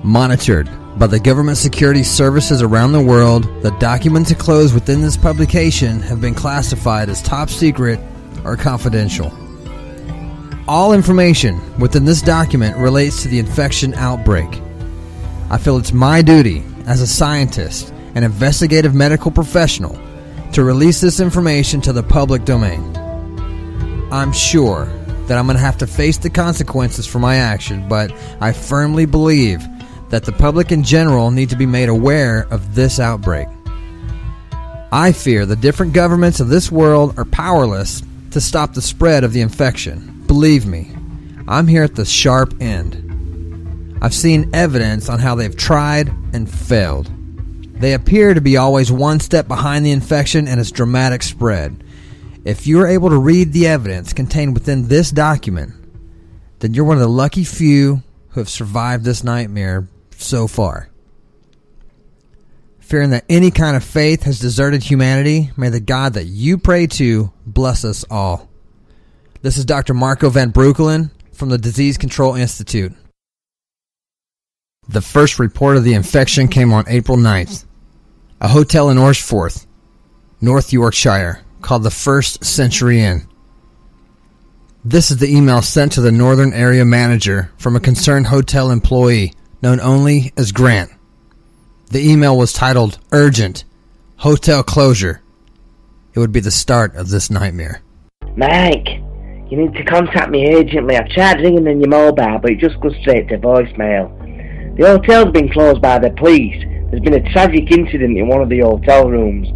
Monitored by the government security services around the world, the documents enclosed within this publication have been classified as top secret or confidential. All information within this document relates to the infection outbreak. I feel it's my duty as a scientist and investigative medical professional to release this information to the public domain. I'm sure that I'm going to have to face the consequences for my action, but I firmly believe that the public in general need to be made aware of this outbreak. I fear the different governments of this world are powerless to stop the spread of the infection. Believe me, I'm here at the sharp end. I've seen evidence on how they've tried and failed. They appear to be always one step behind the infection and its dramatic spread. If you are able to read the evidence contained within this document, then you're one of the lucky few who have survived this nightmare so far. Fearing that any kind of faith has deserted humanity, may the God that you pray to bless us all. This is Dr. Marco Van Breukelen from the Disease Control Institute. The first report of the infection came on April 9th. A hotel in Orsforth, North Yorkshire, called the First Century Inn. This is the email sent to the Northern Area Manager from a concerned hotel employee known only as Grant. The email was titled, Urgent, Hotel Closure. It would be the start of this nightmare. Mike, you need to contact me urgently. I've tried ringing on your mobile, but it just goes straight to voicemail. The hotel's been closed by the police. There's been a tragic incident in one of the hotel rooms.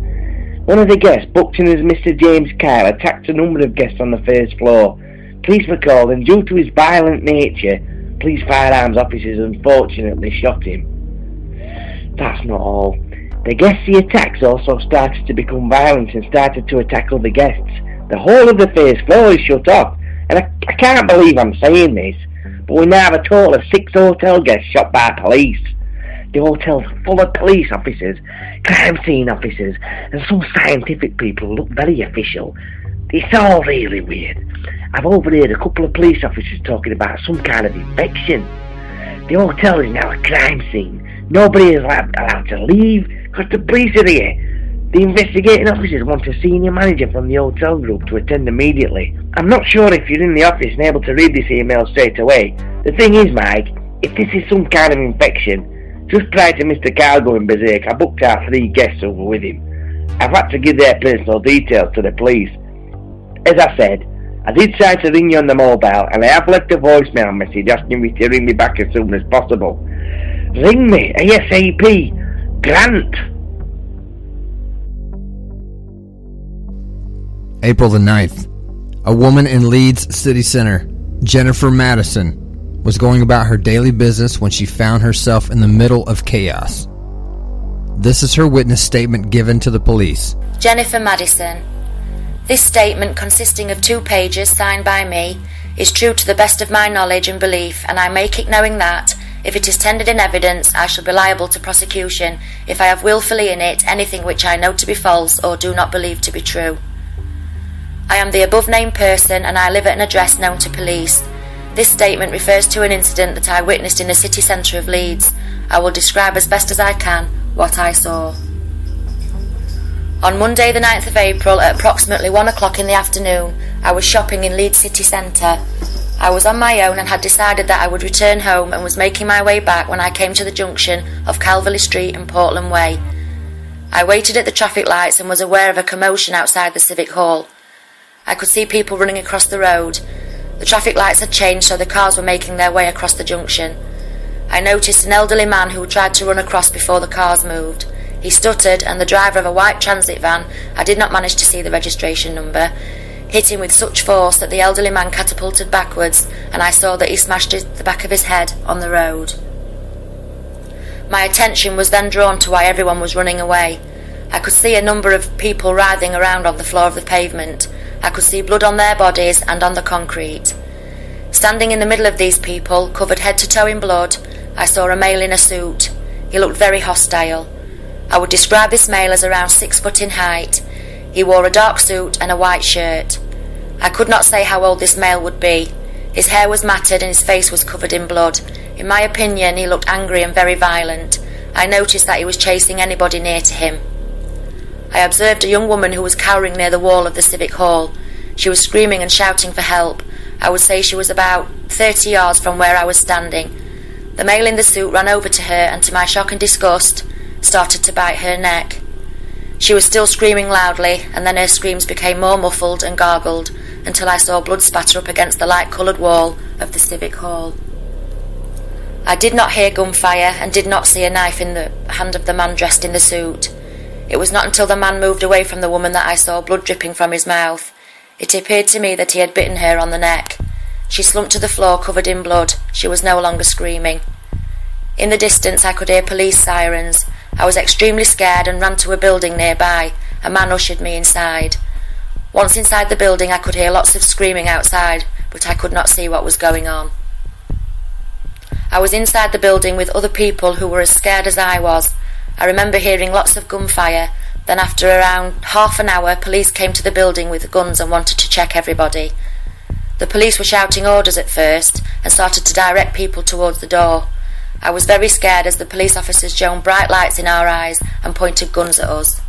One of the guests, booked in as Mr. James Kyle, attacked a number of guests on the first floor. Police were called, and due to his violent nature, police firearms officers unfortunately shot him. That's not all. The guests he attacks also started to become violent and started to attack other guests. The whole of the first floor is shut off, and I can't believe I'm saying this, but we now have a total of 6 hotel guests shot by police. The hotel's full of police officers, crime scene officers, and some scientific people who look very official. It's all really weird. I've overheard a couple of police officers talking about some kind of infection. The hotel is now a crime scene. Nobody is allowed to leave because the police are here. The investigating officers want a senior manager from the hotel group to attend immediately. I'm not sure if you're in the office and able to read this email straight away. The thing is, Mike, if this is some kind of infection, just prior to Mr. Kyle going berserk, I booked out 3 guests over with him. I've had to give their personal details to the police. As I said, I did try to ring you on the mobile, and I have left a voicemail message asking you to ring me back as soon as possible. Ring me, ASAP. Grant. April the 9th. A woman in Leeds city centre, Jennifer Madison, was going about her daily business when she found herself in the middle of chaos. This is her witness statement given to the police. Jennifer Madison. This statement, consisting of 2 pages signed by me, is true to the best of my knowledge and belief, and I make it knowing that, if it is tendered in evidence, I shall be liable to prosecution if I have wilfully in it anything which I know to be false or do not believe to be true. I am the above-named person, and I live at an address known to police. This statement refers to an incident that I witnessed in the city centre of Leeds. I will describe as best as I can what I saw. On Monday the 9th of April at approximately 1 o'clock in the afternoon, I was shopping in Leeds city centre. I was on my own and had decided that I would return home and was making my way back when I came to the junction of Calverley Street and Portland Way. I waited at the traffic lights and was aware of a commotion outside the Civic Hall. I could see people running across the road. The traffic lights had changed, so the cars were making their way across the junction. I noticed an elderly man who tried to run across before the cars moved. He stuttered, and the driver of a white transit van, I did not manage to see the registration number, hit him with such force that the elderly man catapulted backwards, and I saw that he smashed the back of his head on the road. My attention was then drawn to why everyone was running away. I could see a number of people writhing around on the floor of the pavement. I could see blood on their bodies and on the concrete. Standing in the middle of these people, covered head to toe in blood, I saw a male in a suit. He looked very hostile. I would describe this male as around 6 foot in height. He wore a dark suit and a white shirt. I could not say how old this male would be. His hair was matted and his face was covered in blood. In my opinion, he looked angry and very violent. I noticed that he was chasing anybody near to him. I observed a young woman who was cowering near the wall of the Civic Hall. She was screaming and shouting for help. I would say she was about 30 yards from where I was standing. The male in the suit ran over to her and, to my shock and disgust, started to bite her neck. She was still screaming loudly, and then her screams became more muffled and gargled until I saw blood spatter up against the light-coloured wall of the Civic Hall. I did not hear gunfire and did not see a knife in the hand of the man dressed in the suit. It was not until the man moved away from the woman that I saw blood dripping from his mouth. It appeared to me that he had bitten her on the neck. She slumped to the floor covered in blood. She was no longer screaming. In the distance I could hear police sirens. I was extremely scared and ran to a building nearby. A man ushered me inside. Once inside the building I could hear lots of screaming outside, but I could not see what was going on. I was inside the building with other people who were as scared as I was. I remember hearing lots of gunfire. Then after around half an hour, police came to the building with guns and wanted to check everybody. The police were shouting orders at first and started to direct people towards the door. I was very scared as the police officers shone bright lights in our eyes and pointed guns at us.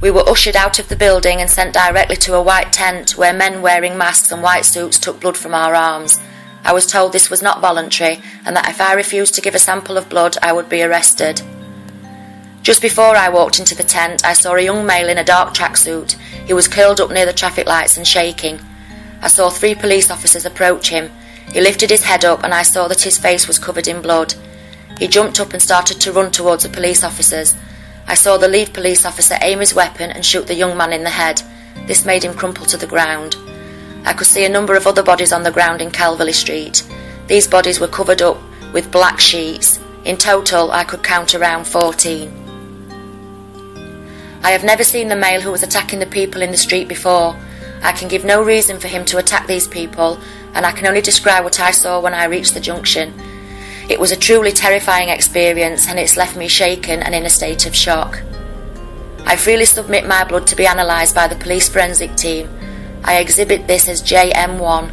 We were ushered out of the building and sent directly to a white tent where men wearing masks and white suits took blood from our arms. I was told this was not voluntary and that if I refused to give a sample of blood I would be arrested. Just before I walked into the tent I saw a young male in a dark tracksuit. He was curled up near the traffic lights and shaking. I saw 3 police officers approach him. He lifted his head up and I saw that his face was covered in blood. He jumped up and started to run towards the police officers. I saw the lead police officer aim his weapon and shoot the young man in the head. This made him crumple to the ground. I could see a number of other bodies on the ground in Calverley Street. These bodies were covered up with black sheets. In total, I could count around 14. I have never seen the male who was attacking the people in the street before. I can give no reason for him to attack these people, and I can only describe what I saw when I reached the junction. It was a truly terrifying experience, and it's left me shaken and in a state of shock. I freely submit my blood to be analysed by the police forensic team. I exhibit this as JM1.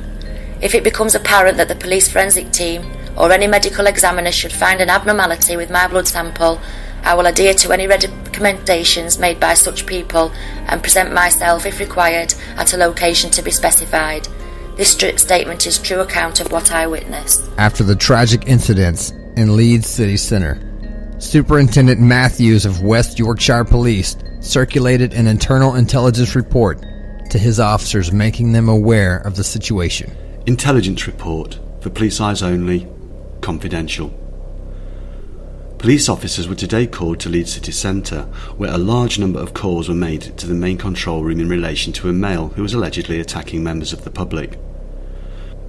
If it becomes apparent that the police forensic team or any medical examiner should find an abnormality with my blood sample, I will adhere to any recommendations made by such people and present myself, if required, at a location to be specified. This statement is true account of what I witnessed. After the tragic incidents in Leeds City Centre, Superintendent Matthews of West Yorkshire Police circulated an internal intelligence report to his officers, making them aware of the situation. Intelligence report, for police eyes only, confidential. Police officers were today called to Leeds City Centre, where a large number of calls were made to the main control room in relation to a male who was allegedly attacking members of the public.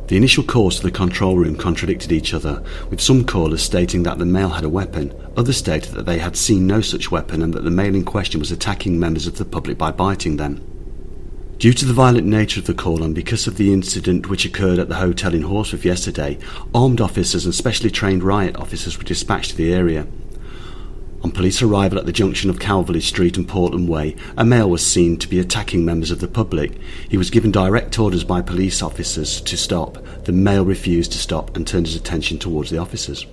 The initial calls to the control room contradicted each other, with some callers stating that the male had a weapon, others stated that they had seen no such weapon and that the male in question was attacking members of the public by biting them. Due to the violent nature of the call and because of the incident which occurred at the hotel in Horsforth yesterday, armed officers and specially trained riot officers were dispatched to the area. On police arrival at the junction of Calverley Street and Portland Way, a male was seen to be attacking members of the public. He was given direct orders by police officers to stop. The male refused to stop and turned his attention towards the officers.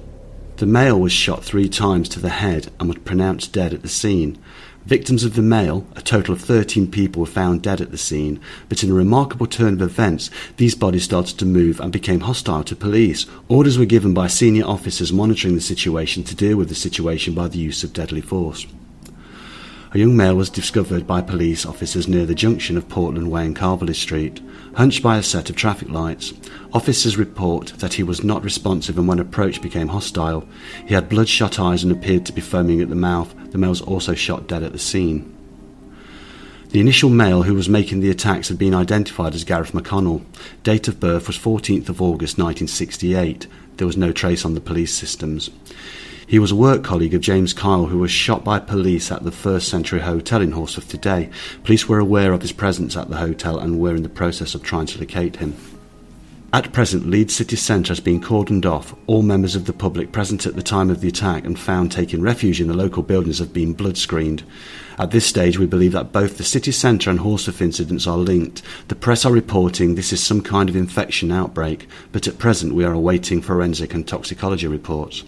The male was shot 3 times to the head and was pronounced dead at the scene. Victims of the male, a total of 13 people, were found dead at the scene, but in a remarkable turn of events, these bodies started to move and became hostile to police. Orders were given by senior officers monitoring the situation to deal with the situation by the use of deadly force. A young male was discovered by police officers near the junction of Portland Way and Calverley Street, hunched by a set of traffic lights. Officers report that he was not responsive and when approached became hostile. He had bloodshot eyes and appeared to be foaming at the mouth. The male was also shot dead at the scene. The initial male who was making the attacks had been identified as Gareth McConnell. Date of birth was 14th of August 1968. There was no trace on the police systems. He was a work colleague of James Kyle, who was shot by police at the First Century Hotel in Horsforth today. Police were aware of his presence at the hotel and were in the process of trying to locate him. At present, Leeds city centre has been cordoned off. All members of the public present at the time of the attack and found taking refuge in the local buildings have been blood screened. At this stage, we believe that both the city centre and Horsforth incidents are linked. The press are reporting this is some kind of infection outbreak, but at present we are awaiting forensic and toxicology reports.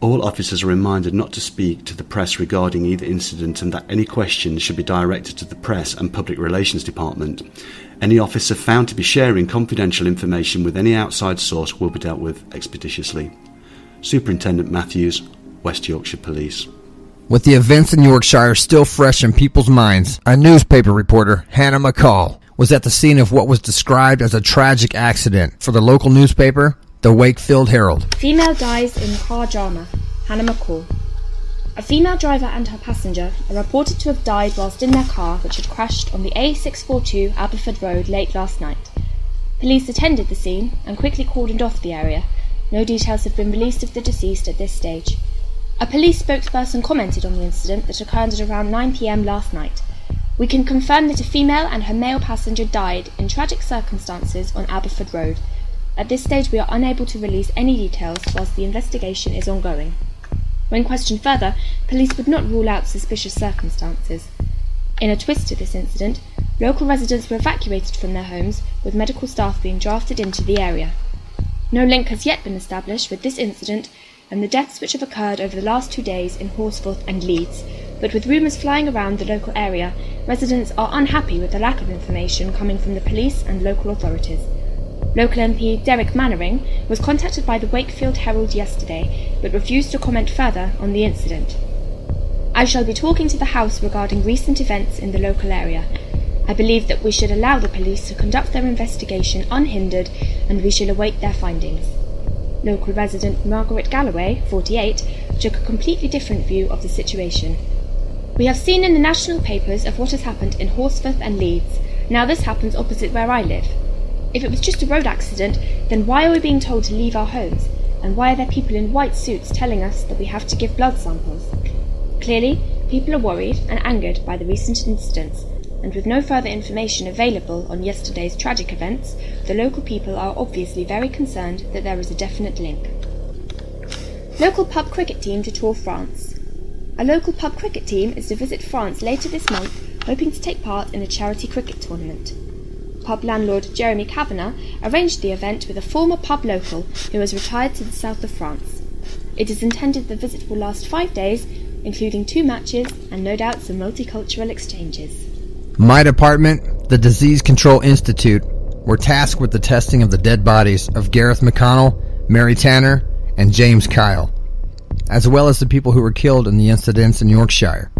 All officers are reminded not to speak to the press regarding either incident and that any questions should be directed to the Press and Public Relations Department. Any officer found to be sharing confidential information with any outside source will be dealt with expeditiously. Superintendent Matthews, West Yorkshire Police. With the events in Yorkshire still fresh in people's minds, a newspaper reporter, Hannah McCall, was at the scene of what was described as a tragic accident for the local newspaper, the Wakefield Herald. Female dies in car drama. Hannah McCall. A female driver and her passenger are reported to have died whilst in their car, which had crashed on the A642 Aberford Road late last night. Police attended the scene and quickly cordoned off the area. No details have been released of the deceased at this stage. A police spokesperson commented on the incident that occurred at around 9 p.m. last night. We can confirm that a female and her male passenger died in tragic circumstances on Aberford Road. At this stage we are unable to release any details whilst the investigation is ongoing. When questioned further, police would not rule out suspicious circumstances. In a twist to this incident, local residents were evacuated from their homes, with medical staff being drafted into the area. No link has yet been established with this incident and the deaths which have occurred over the last 2 days in Horsforth and Leeds, but with rumours flying around the local area, residents are unhappy with the lack of information coming from the police and local authorities. Local MP Derek Mannering was contacted by the Wakefield Herald yesterday, but refused to comment further on the incident. I shall be talking to the House regarding recent events in the local area. I believe that we should allow the police to conduct their investigation unhindered, and we shall await their findings. Local resident Margaret Galloway, 48, took a completely different view of the situation. We have seen in the national papers of what has happened in Horsforth and Leeds. Now this happens opposite where I live. If it was just a road accident, then why are we being told to leave our homes? And why are there people in white suits telling us that we have to give blood samples? Clearly, people are worried and angered by the recent incidents, and with no further information available on yesterday's tragic events, the local people are obviously very concerned that there is a definite link. Local pub cricket team to tour France. A local pub cricket team is to visit France later this month, hoping to take part in a charity cricket tournament. Pub landlord Jeremy Kavanagh arranged the event with a former pub local who has retired to the south of France. It is intended the visit will last 5 days, including 2 matches and no doubt some multicultural exchanges. My department, the Disease Control Institute, were tasked with the testing of the dead bodies of Gareth McConnell, Mary Tanner, and James Kyle, as well as the people who were killed in the incidents in Yorkshire.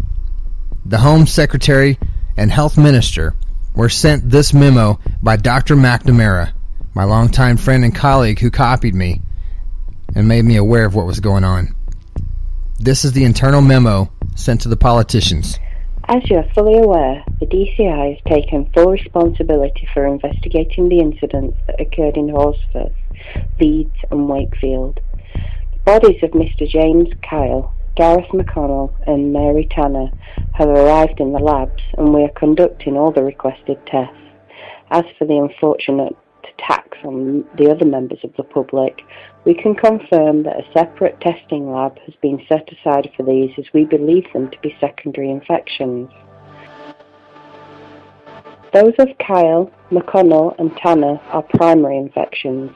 The Home Secretary and Health Minister were sent this memo by Dr. McNamara, my longtime friend and colleague who copied me and made me aware of what was going on. This is the internal memo sent to the politicians. As you are fully aware, the DCI has taken full responsibility for investigating the incidents that occurred in Horsforth, Leeds and Wakefield. The bodies of Mr. James Kyle, Gareth McConnell and Mary Tanner have arrived in the labs, and we are conducting all the requested tests. As for the unfortunate attacks on the other members of the public, we can confirm that a separate testing lab has been set aside for these, as we believe them to be secondary infections. Those of Kyle, McConnell and Tanner are primary infections.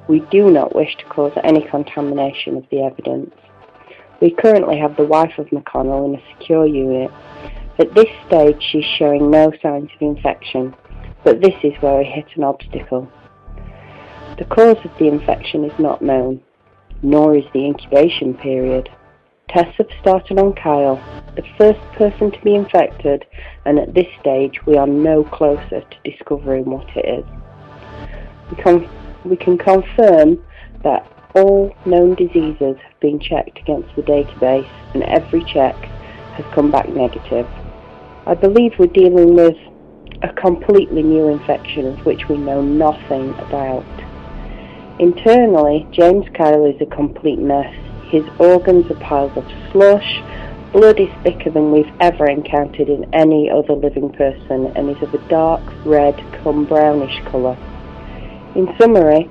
We do not wish to cause any contamination of the evidence. We currently have the wife of McConnell in a secure unit. At this stage she's showing no signs of infection, but this is where we hit an obstacle. The cause of the infection is not known, nor is the incubation period. Tests have started on Kyle, the first person to be infected, and at this stage we are no closer to discovering what it is. We can confirm that all known diseases have been checked against the database, and every check has come back negative. I believe we're dealing with a completely new infection of which we know nothing about. Internally, James Kyle is a complete mess. His organs are piles of slush, blood is thicker than we've ever encountered in any other living person, and is of a dark red come brownish colour. In summary,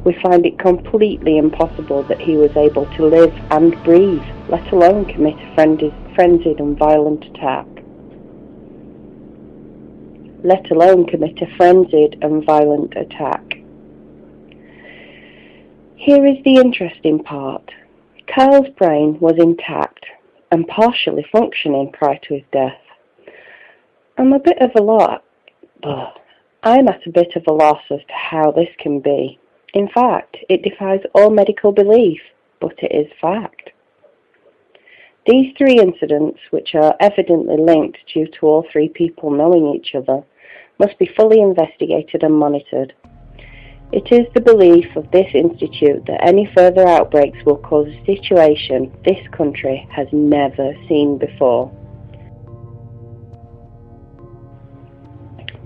we find it completely impossible that he was able to live and breathe, let alone commit a frenzied and violent attack. Here is the interesting part. Kyle's brain was intact and partially functioning prior to his death. I'm at a bit of a loss as to how this can be. In fact, it defies all medical belief, but it is fact. These three incidents, which are evidently linked due to all three people knowing each other, must be fully investigated and monitored. It is the belief of this institute that any further outbreaks will cause a situation this country has never seen before.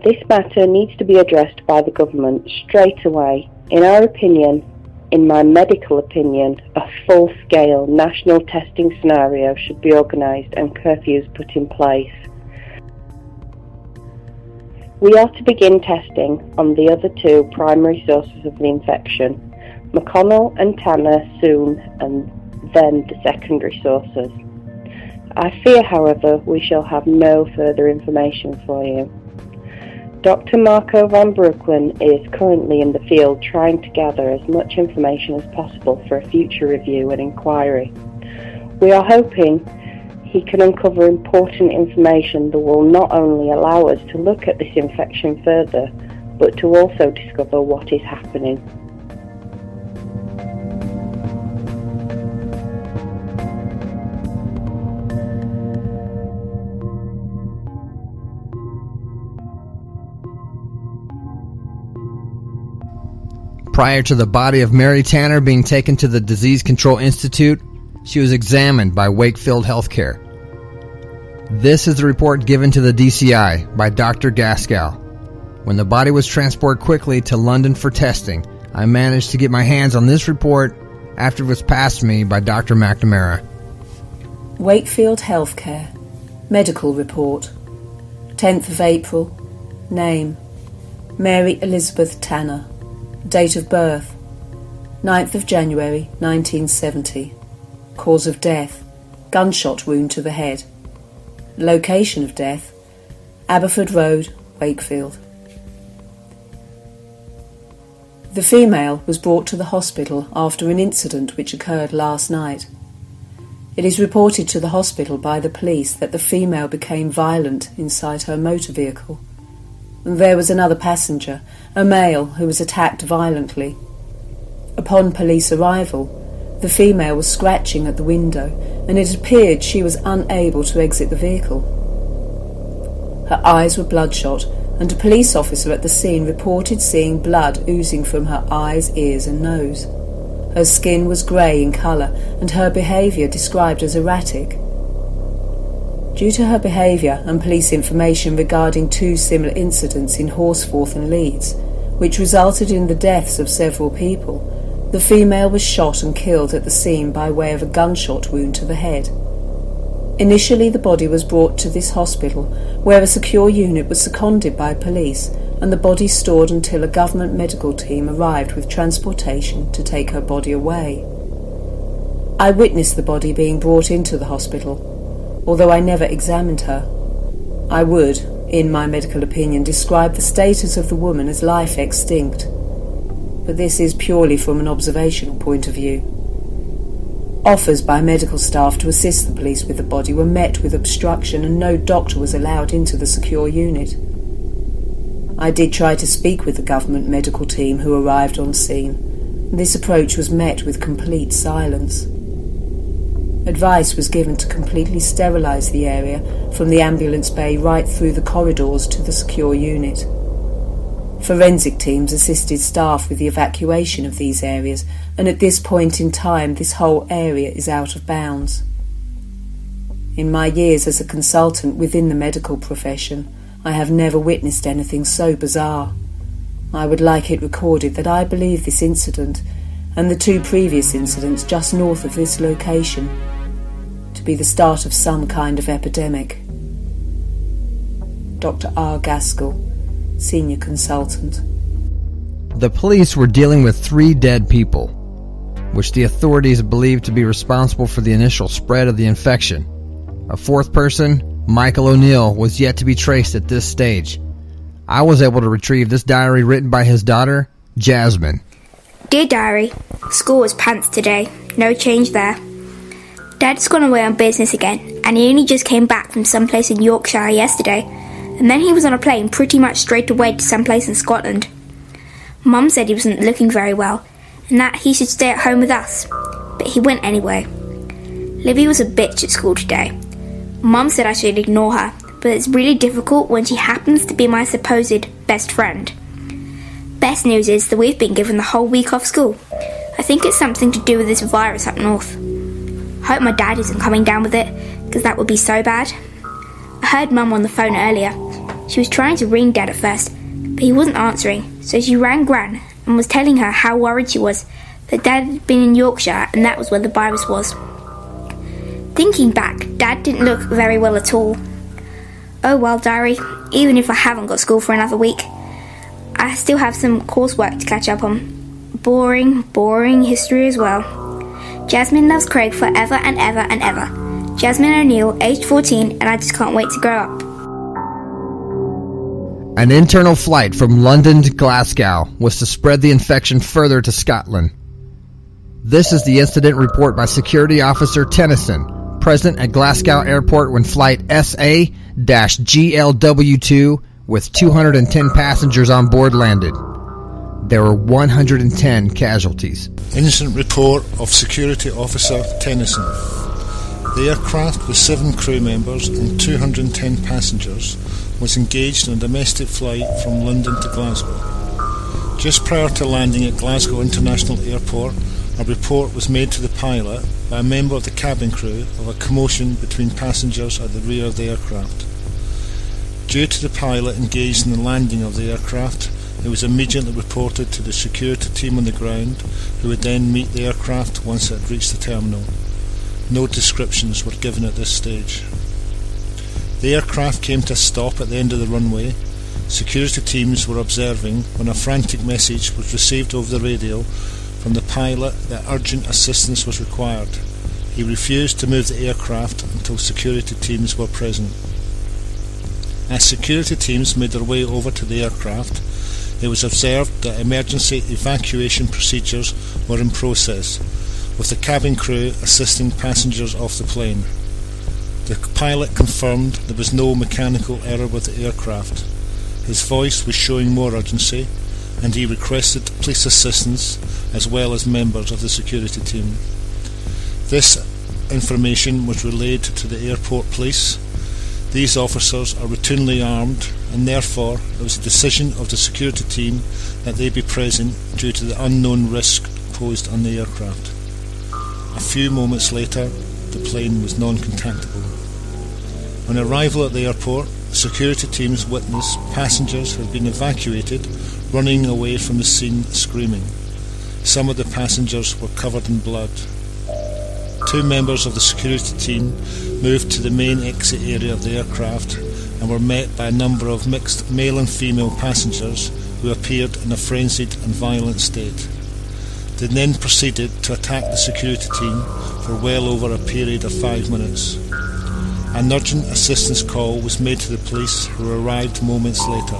This matter needs to be addressed by the government straight away. In my medical opinion, a full-scale national testing scenario should be organised and curfews put in place. We are to begin testing on the other two primary sources of the infection, McConnell and Tanner soon, and then the secondary sources. I fear, however, we shall have no further information for you. Dr. Marco van Breukelen is currently in the field trying to gather as much information as possible for a future review and inquiry. We are hoping he can uncover important information that will not only allow us to look at this infection further, but to also discover what is happening. Prior to the body of Mary Tanner being taken to the Disease Control Institute, she was examined by Wakefield Healthcare. This is the report given to the DCI by Dr. Gaskell. When the body was transported quickly to London for testing, I managed to get my hands on this report after it was passed to me by Dr. McNamara. Wakefield Healthcare. Medical report. 10th of April. Name: Mary Elizabeth Tanner. Date of birth: 9th of January 1970. Cause of death: gunshot wound to the head. Location of death: Aberford Road, Wakefield. The female was brought to the hospital after an incident which occurred last night. It is reported to the hospital by the police that the female became violent inside her motor vehicle. There was another passenger, a male, who was attacked violently. Upon police arrival, the female was scratching at the window, and it appeared she was unable to exit the vehicle. Her eyes were bloodshot, and a police officer at the scene reported seeing blood oozing from her eyes, ears and nose. Her skin was grey in colour, and her behaviour described as erratic. Due to her behaviour and police information regarding two similar incidents in Horsforth and Leeds, which resulted in the deaths of several people, the female was shot and killed at the scene by way of a gunshot wound to the head. Initially, the body was brought to this hospital, where a secure unit was seconded by police, and the body stored until a government medical team arrived with transportation to take her body away. I witnessed the body being brought into the hospital. Although I never examined her, I would, in my medical opinion, describe the status of the woman as life extinct. But this is purely from an observational point of view. Offers by medical staff to assist the police with the body were met with obstruction, and no doctor was allowed into the secure unit. I did try to speak with the government medical team who arrived on scene. This approach was met with complete silence. Advice was given to completely sterilise the area from the ambulance bay right through the corridors to the secure unit. Forensic teams assisted staff with the evacuation of these areas, and at this point in time this whole area is out of bounds. In my years as a consultant within the medical profession, I have never witnessed anything so bizarre. I would like it recorded that I believe this incident, and the two previous incidents just north of this location, to be the start of some kind of epidemic. Dr. R. Gaskell, Senior Consultant. The police were dealing with 3 dead people, which the authorities believed to be responsible for the initial spread of the infection. A 4th person, Michael O'Neill, was yet to be traced at this stage. I was able to retrieve this diary written by his daughter, Jasmine. Dear Diary, school was pants today. No change there. Dad's gone away on business again, and he only just came back from someplace in Yorkshire yesterday, and then he was on a plane pretty much straight away to someplace in Scotland. Mum said he wasn't looking very well, and that he should stay at home with us, but he went anyway. Livy was a bitch at school today. Mum said I should ignore her, but it's really difficult when she happens to be my supposed best friend. Best news is that we've been given the whole week off school. I think it's something to do with this virus up north. Hope my dad isn't coming down with it, because that would be so bad. I heard Mum on the phone earlier. She was trying to ring Dad at first, but he wasn't answering, so she rang Gran and was telling her how worried she was that Dad had been in Yorkshire and that was where the virus was. Thinking back, Dad didn't look very well at all. Oh well, Diary, even if I haven't got school for another week, I still have some coursework to catch up on. Boring history as well. Jasmine loves Craig forever and ever and ever. Jasmine O'Neill, aged 14, and I just can't wait to grow up. An internal flight from London to Glasgow was to spread the infection further to Scotland. This is the incident report by Security Officer Tennyson, present at Glasgow Airport when flight SA-GLW2 with 210 passengers on board landed. There were 110 casualties. Incident report of Security Officer Tennyson. The aircraft with 7 crew members and 210 passengers was engaged in a domestic flight from London to Glasgow. Just prior to landing at Glasgow International Airport, a report was made to the pilot by a member of the cabin crew of a commotion between passengers at the rear of the aircraft. Due to the pilot engaged in the landing of the aircraft, it was immediately reported to the security team on the ground, who would then meet the aircraft once it had reached the terminal. No descriptions were given at this stage. The aircraft came to a stop at the end of the runway. Security teams were observing when a frantic message was received over the radio from the pilot that urgent assistance was required. He refused to move the aircraft until security teams were present. As security teams made their way over to the aircraft, it was observed that emergency evacuation procedures were in process, with the cabin crew assisting passengers off the plane. The pilot confirmed there was no mechanical error with the aircraft. His voice was showing more urgency, and he requested police assistance as well as members of the security team. This information was relayed to the airport police. These officers are routinely armed, and therefore it was a decision of the security team that they be present due to the unknown risk posed on the aircraft. A few moments later, the plane was non-contactable. On arrival at the airport, security teams witnessed passengers had been evacuated, running away from the scene screaming. Some of the passengers were covered in blood. 2 members of the security team moved to the main exit area of the aircraft and were met by a number of mixed male and female passengers who appeared in a frenzied and violent state. They then proceeded to attack the security team for well over a period of 5 minutes. An urgent assistance call was made to the police, who arrived moments later.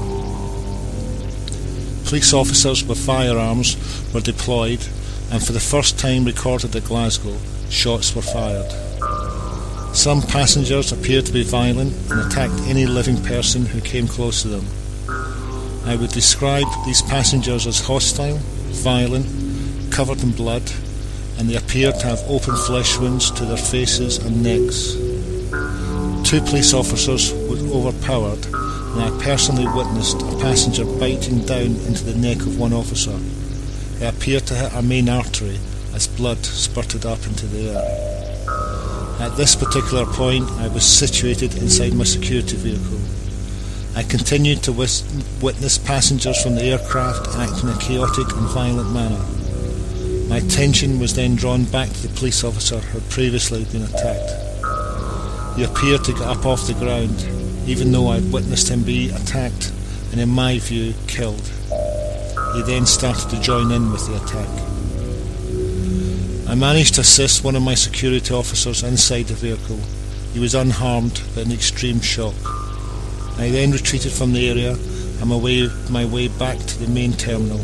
Police officers with firearms were deployed, and for the first time recorded at Glasgow, shots were fired. Some passengers appeared to be violent and attacked any living person who came close to them. I would describe these passengers as hostile, violent, covered in blood, and they appeared to have open flesh wounds to their faces and necks. 2 police officers were overpowered, and I personally witnessed a passenger biting down into the neck of one officer. It appeared to hit a main artery as blood spurted up into the air. At this particular point, I was situated inside my security vehicle. I continued to witness passengers from the aircraft act in a chaotic and violent manner. My attention was then drawn back to the police officer who had previously been attacked. He appeared to get up off the ground, even though I had witnessed him be attacked and, in my view, killed. he then started to join in with the attack. I managed to assist one of my security officers inside the vehicle. He was unharmed but in extreme shock. I then retreated from the area and made my way back to the main terminal.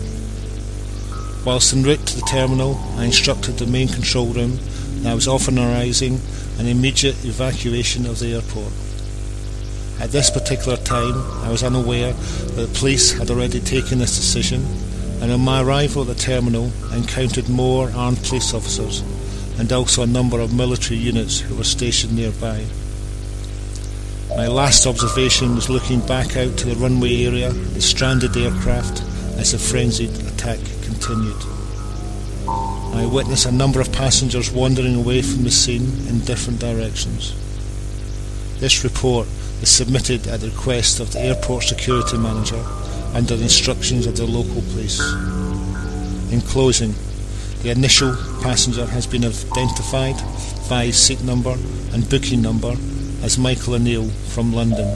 Whilst en route to the terminal, I instructed the main control room that I was authorising an immediate evacuation of the airport. At this particular time, I was unaware that the police had already taken this decision, and on my arrival at the terminal, I encountered more armed police officers and also a number of military units who were stationed nearby. My last observation was looking back out to the runway area, the stranded aircraft, as the frenzied attack continued. I witnessed a number of passengers wandering away from the scene in different directions. This report is submitted at the request of the airport security manager under the instructions of the local police. In closing, the initial passenger has been identified via seat number and booking number as Michael O'Neill from London.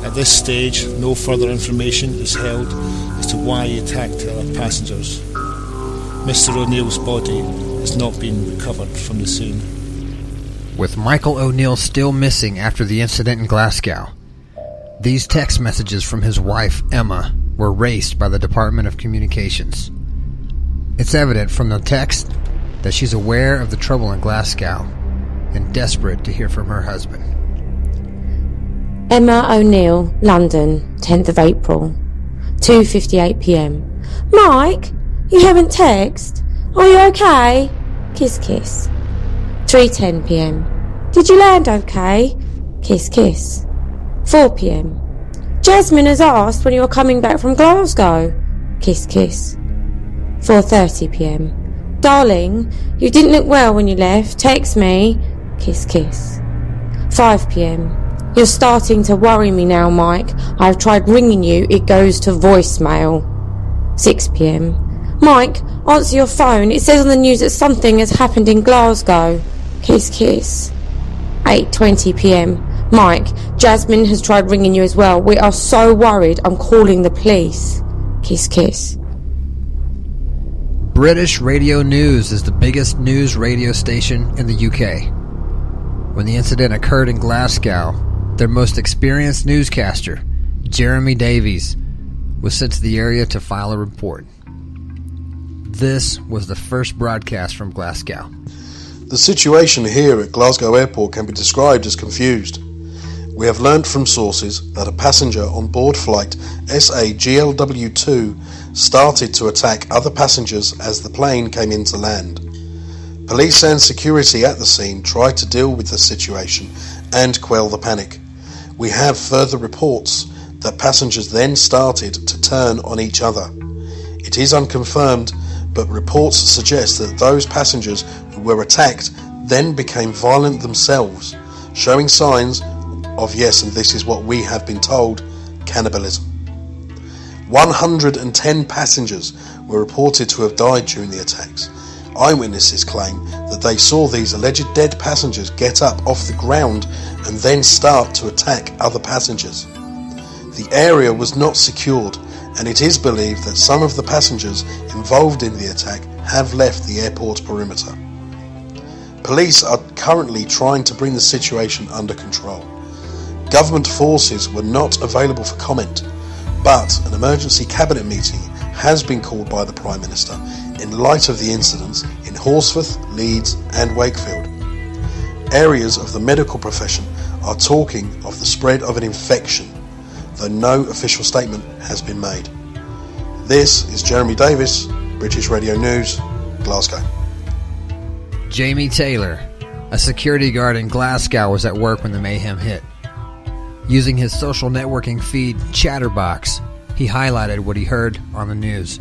At this stage, no further information is held as to why he attacked the other passengers. Mr. O'Neill's body has not been recovered from the scene. With Michael O'Neill still missing after the incident in Glasgow, these text messages from his wife, Emma, were erased by the Department of Communications. It's evident from the text that she's aware of the trouble in Glasgow and desperate to hear from her husband. Emma O'Neill, London, 10th of April, 2:58 p.m. Mike, you haven't texted? Are you okay? Kiss, kiss. 3:10 p.m. Did you land okay? Kiss, kiss. 4 p.m. Jasmine has asked when you are coming back from Glasgow. Kiss, kiss. 4:30 p.m. Darling, you didn't look well when you left. Text me. Kiss, kiss. 5 p.m. You're starting to worry me now, Mike. I've tried ringing you. It goes to voicemail. 6 p.m. Mike, answer your phone. It says on the news that something has happened in Glasgow. Kiss, kiss. 8:20 p.m. Mike, Jasmine has tried ringing you as well. We are so worried. I'm calling the police. Kiss, kiss. British Radio News is the biggest news radio station in the UK. When the incident occurred in Glasgow, their most experienced newscaster, Jeremy Davies, was sent to the area to file a report. This was the first broadcast from Glasgow. The situation here at Glasgow Airport can be described as confused. We have learnt from sources that a passenger on board flight SA-GLW2 started to attack other passengers as the plane came into land. Police and security at the scene tried to deal with the situation and quell the panic. We have further reports that passengers then started to turn on each other. It is unconfirmed, but reports suggest that those passengers who were attacked then became violent themselves, showing signs of, yes, and this is what we have been told, cannibalism. 110 passengers were reported to have died during the attacks. Eyewitnesses claim that they saw these alleged dead passengers get up off the ground and then start to attack other passengers. The area was not secured, and it is believed that some of the passengers involved in the attack have left the airport perimeter. Police are currently trying to bring the situation under control. Government forces were not available for comment, but an emergency cabinet meeting has been called by the Prime Minister in light of the incidents in Horsforth, Leeds and Wakefield. Areas of the medical profession are talking of the spread of an infection, though no official statement has been made. This is Jeremy Davis, British Radio News, Glasgow. Jamie Taylor, a security guard in Glasgow, was at work when the mayhem hit. Using his social networking feed, Chatterbox, he highlighted what he heard on the news.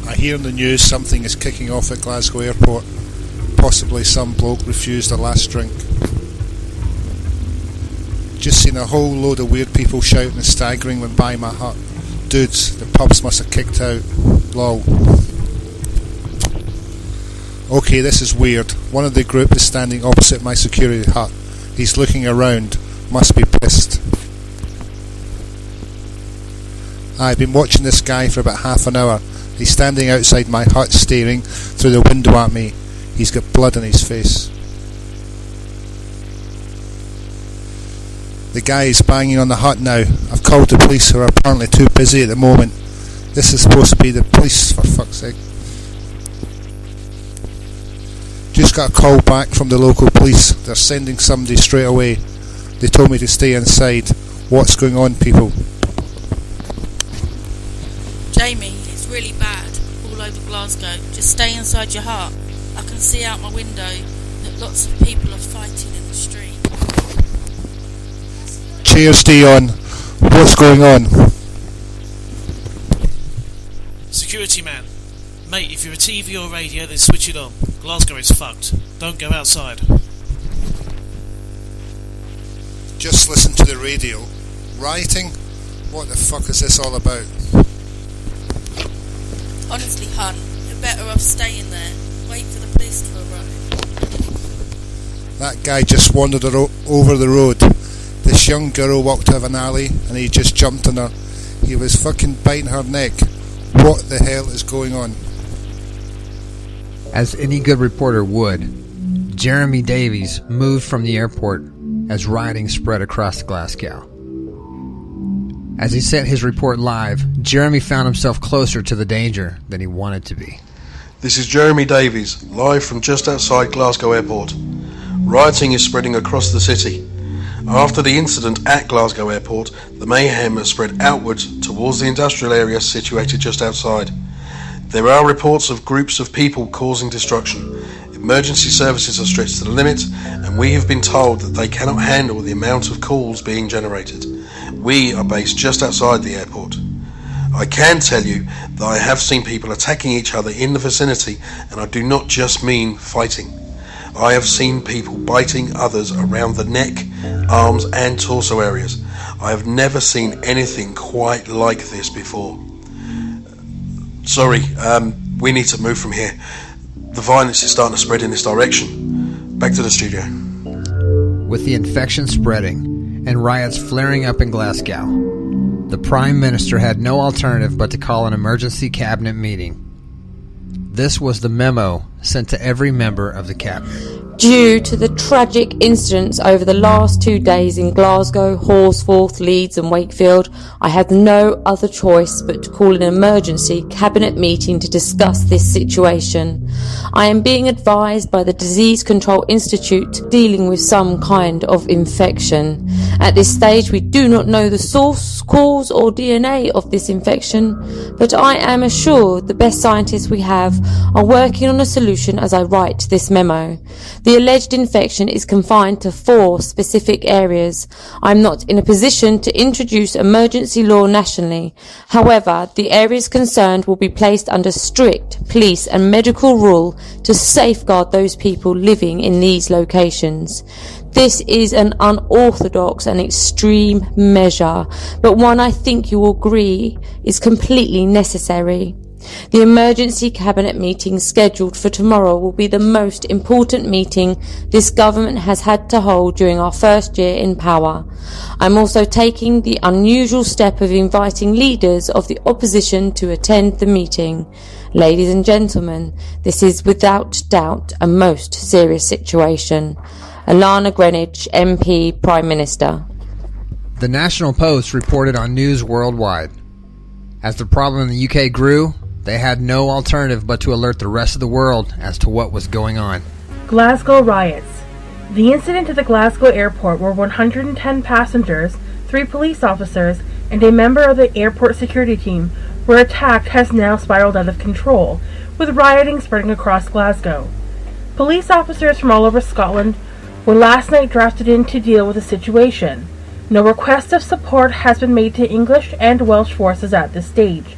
I hear in the news something is kicking off at Glasgow Airport. Possibly some bloke refused a last drink. Just seen a whole load of weird people shouting and staggering went by my hut. Dudes, the pubs must have kicked out. Lol. Okay, this is weird. One of the group is standing opposite my security hut. He's looking around. Must be pissed. I've been watching this guy for about half an hour. He's standing outside my hut staring through the window at me. He's got blood on his face. The guy is banging on the hut now. I've called the police, who are apparently too busy at the moment. This is supposed to be the police, for fuck's sake. Just got a call back from the local police. They're sending somebody straight away. They told me to stay inside. What's going on, people? Jamie, it's really bad all over Glasgow. Just stay inside your hut. I can see out my window that lots of people are fighting in the street. Cheers, Dion. What's going on? Security man. Mate, if you're a TV or radio, then switch it on. Glasgow is fucked. Don't go outside. Just listen to the radio. Rioting? What the fuck is this all about? Honestly, hun, you're better off staying there. Wait for the police to arrive. That guy just wandered over the road. This young girl walked out of an alley and he just jumped on her. He was fucking biting her neck. What the hell is going on? As any good reporter would, Jeremy Davies moved from the airport as rioting spread across Glasgow. As he sent his report live, Jeremy found himself closer to the danger than he wanted to be. This is Jeremy Davies, live from just outside Glasgow Airport. Rioting is spreading across the city. After the incident at Glasgow Airport, the mayhem has spread outwards towards the industrial area situated just outside. There are reports of groups of people causing destruction. Emergency services are stretched to the limit, and we have been told that they cannot handle the amount of calls being generated. We are based just outside the airport. I can tell you that I have seen people attacking each other in the vicinity, and I do not just mean fighting. I have seen people biting others around the neck, arms and torso areas. I have never seen anything quite like this before. Sorry, we need to move from here. The violence is starting to spread in this direction. Back to the studio. With the infection spreading and riots flaring up in Glasgow, the Prime Minister had no alternative but to call an emergency cabinet meeting. This was the memo sent to every member of the cabinet. Due to the tragic incidents over the last 2 days in Glasgow, Horsforth, Leeds and Wakefield, I had no other choice but to call an emergency cabinet meeting to discuss this situation. I am being advised by the Disease Control Institute dealing with some kind of infection. At this stage we do not know the source, cause or DNA of this infection, but I am assured the best scientists we have are working on a solution as I write this memo. The alleged infection is confined to 4 specific areas. I am not in a position to introduce emergency law nationally. However, the areas concerned will be placed under strict police and medical rule to safeguard those people living in these locations. This is an unorthodox and extreme measure, but one I think you will agree is completely necessary. The emergency cabinet meeting scheduled for tomorrow will be the most important meeting this government has had to hold during our first year in power. I'm also taking the unusual step of inviting leaders of the opposition to attend the meeting. Ladies and gentlemen, this is without doubt a most serious situation. Alana Greenwich, MP, Prime Minister. The National Post reported on News Worldwide. As the problem in the UK grew, they had no alternative but to alert the rest of the world as to what was going on. Glasgow riots. The incident at the Glasgow airport where 110 passengers, 3 police officers, and a member of the airport security team were attacked has now spiraled out of control, with rioting spreading across Glasgow. Police officers from all over Scotland were last night drafted in to deal with the situation. No request of support has been made to English and Welsh forces at this stage.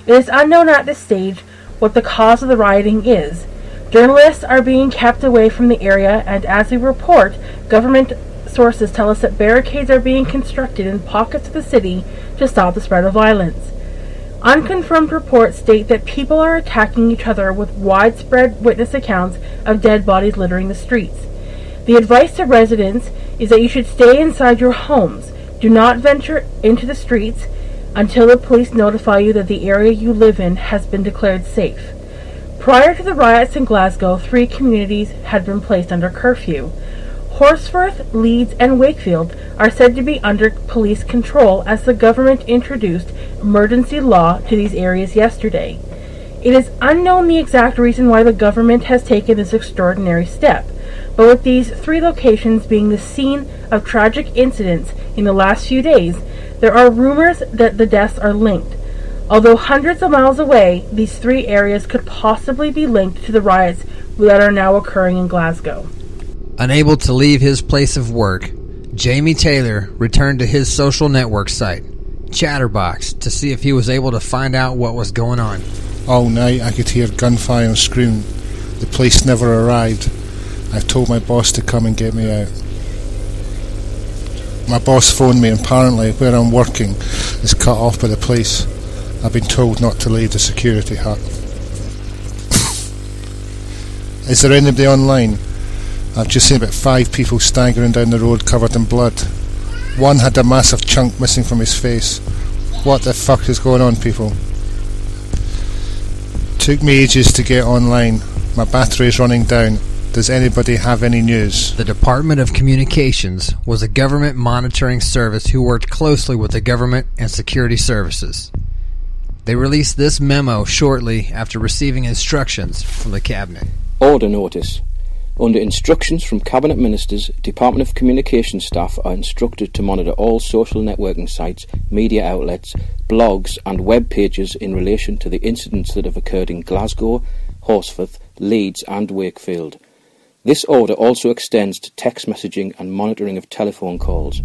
It is unknown at this stage what the cause of the rioting is. Journalists are being kept away from the area, and as we report, government sources tell us that barricades are being constructed in pockets of the city to stop the spread of violence. Unconfirmed reports state that people are attacking each other, with widespread witness accounts of dead bodies littering the streets. The advice to residents is that you should stay inside your homes. Do not venture into the streets. until the police notify you that the area you live in has been declared safe. Prior to the riots in Glasgow, 3 communities had been placed under curfew. Horsforth, Leeds, and Wakefield are said to be under police control as the government introduced emergency law to these areas yesterday. It is unknown the exact reason why the government has taken this extraordinary step, but with these 3 locations being the scene of tragic incidents in the last few days, there are rumors that the deaths are linked. Although hundreds of miles away, these 3 areas could possibly be linked to the riots that are now occurring in Glasgow. Unable to leave his place of work, Jamie Taylor returned to his social network site, Chatterbox, to see if he was able to find out what was going on. All night I could hear gunfire and screaming. The police never arrived. I told my boss to come and get me out. My boss phoned me and apparently where I'm working is cut off by the police. I've been told not to leave the security hut. Is there anybody online? I've just seen about 5 people staggering down the road covered in blood. One had a massive chunk missing from his face. What the fuck is going on, people? Took me ages to get online. My battery's running down. Does anybody have any news? The Department of Communications was a government monitoring service who worked closely with the government and security services. They released this memo shortly after receiving instructions from the Cabinet. Order notice. Under instructions from Cabinet Ministers, Department of Communications staff are instructed to monitor all social networking sites, media outlets, blogs and web pages in relation to the incidents that have occurred in Glasgow, Horsforth, Leeds and Wakefield. This order also extends to text messaging and monitoring of telephone calls.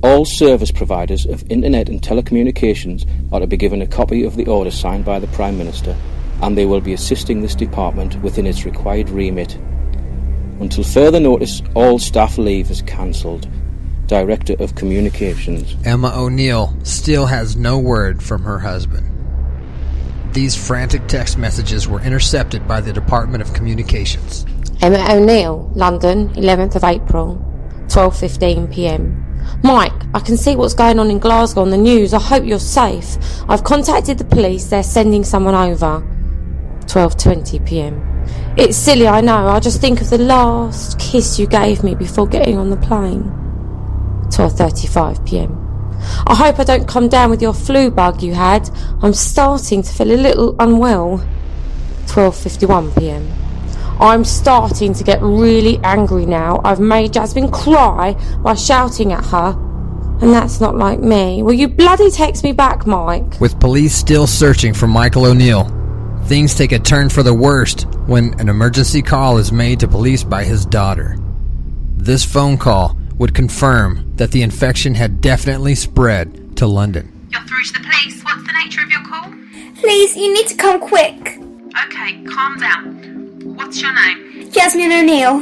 All service providers of internet and telecommunications are to be given a copy of the order signed by the Prime Minister, and they will be assisting this department within its required remit. Until further notice, all staff leave is cancelled. Director of Communications. Emma O'Neill still has no word from her husband. These frantic text messages were intercepted by the Department of Communications. Emma O'Neill, London, 11th of April, 12:15 p.m. Mike, I can see what's going on in Glasgow on the news. I hope you're safe. I've contacted the police. They're sending someone over. 12:20 p.m. It's silly, I know. I just think of the last kiss you gave me before getting on the plane. 12:35 p.m. I hope I don't come down with your flu bug you had. I'm starting to feel a little unwell. 12:51 p.m. I'm starting to get really angry now. I've made Jasmine cry by shouting at her, and that's not like me. Will you bloody text me back, Mike? With police still searching for Michael O'Neill, things take a turn for the worst when an emergency call is made to police by his daughter. This phone call would confirm that the infection had definitely spread to London. You're through to the police. What's the nature of your call? Please, you need to come quick. Okay, calm down. What's your name? Jasmine O'Neill.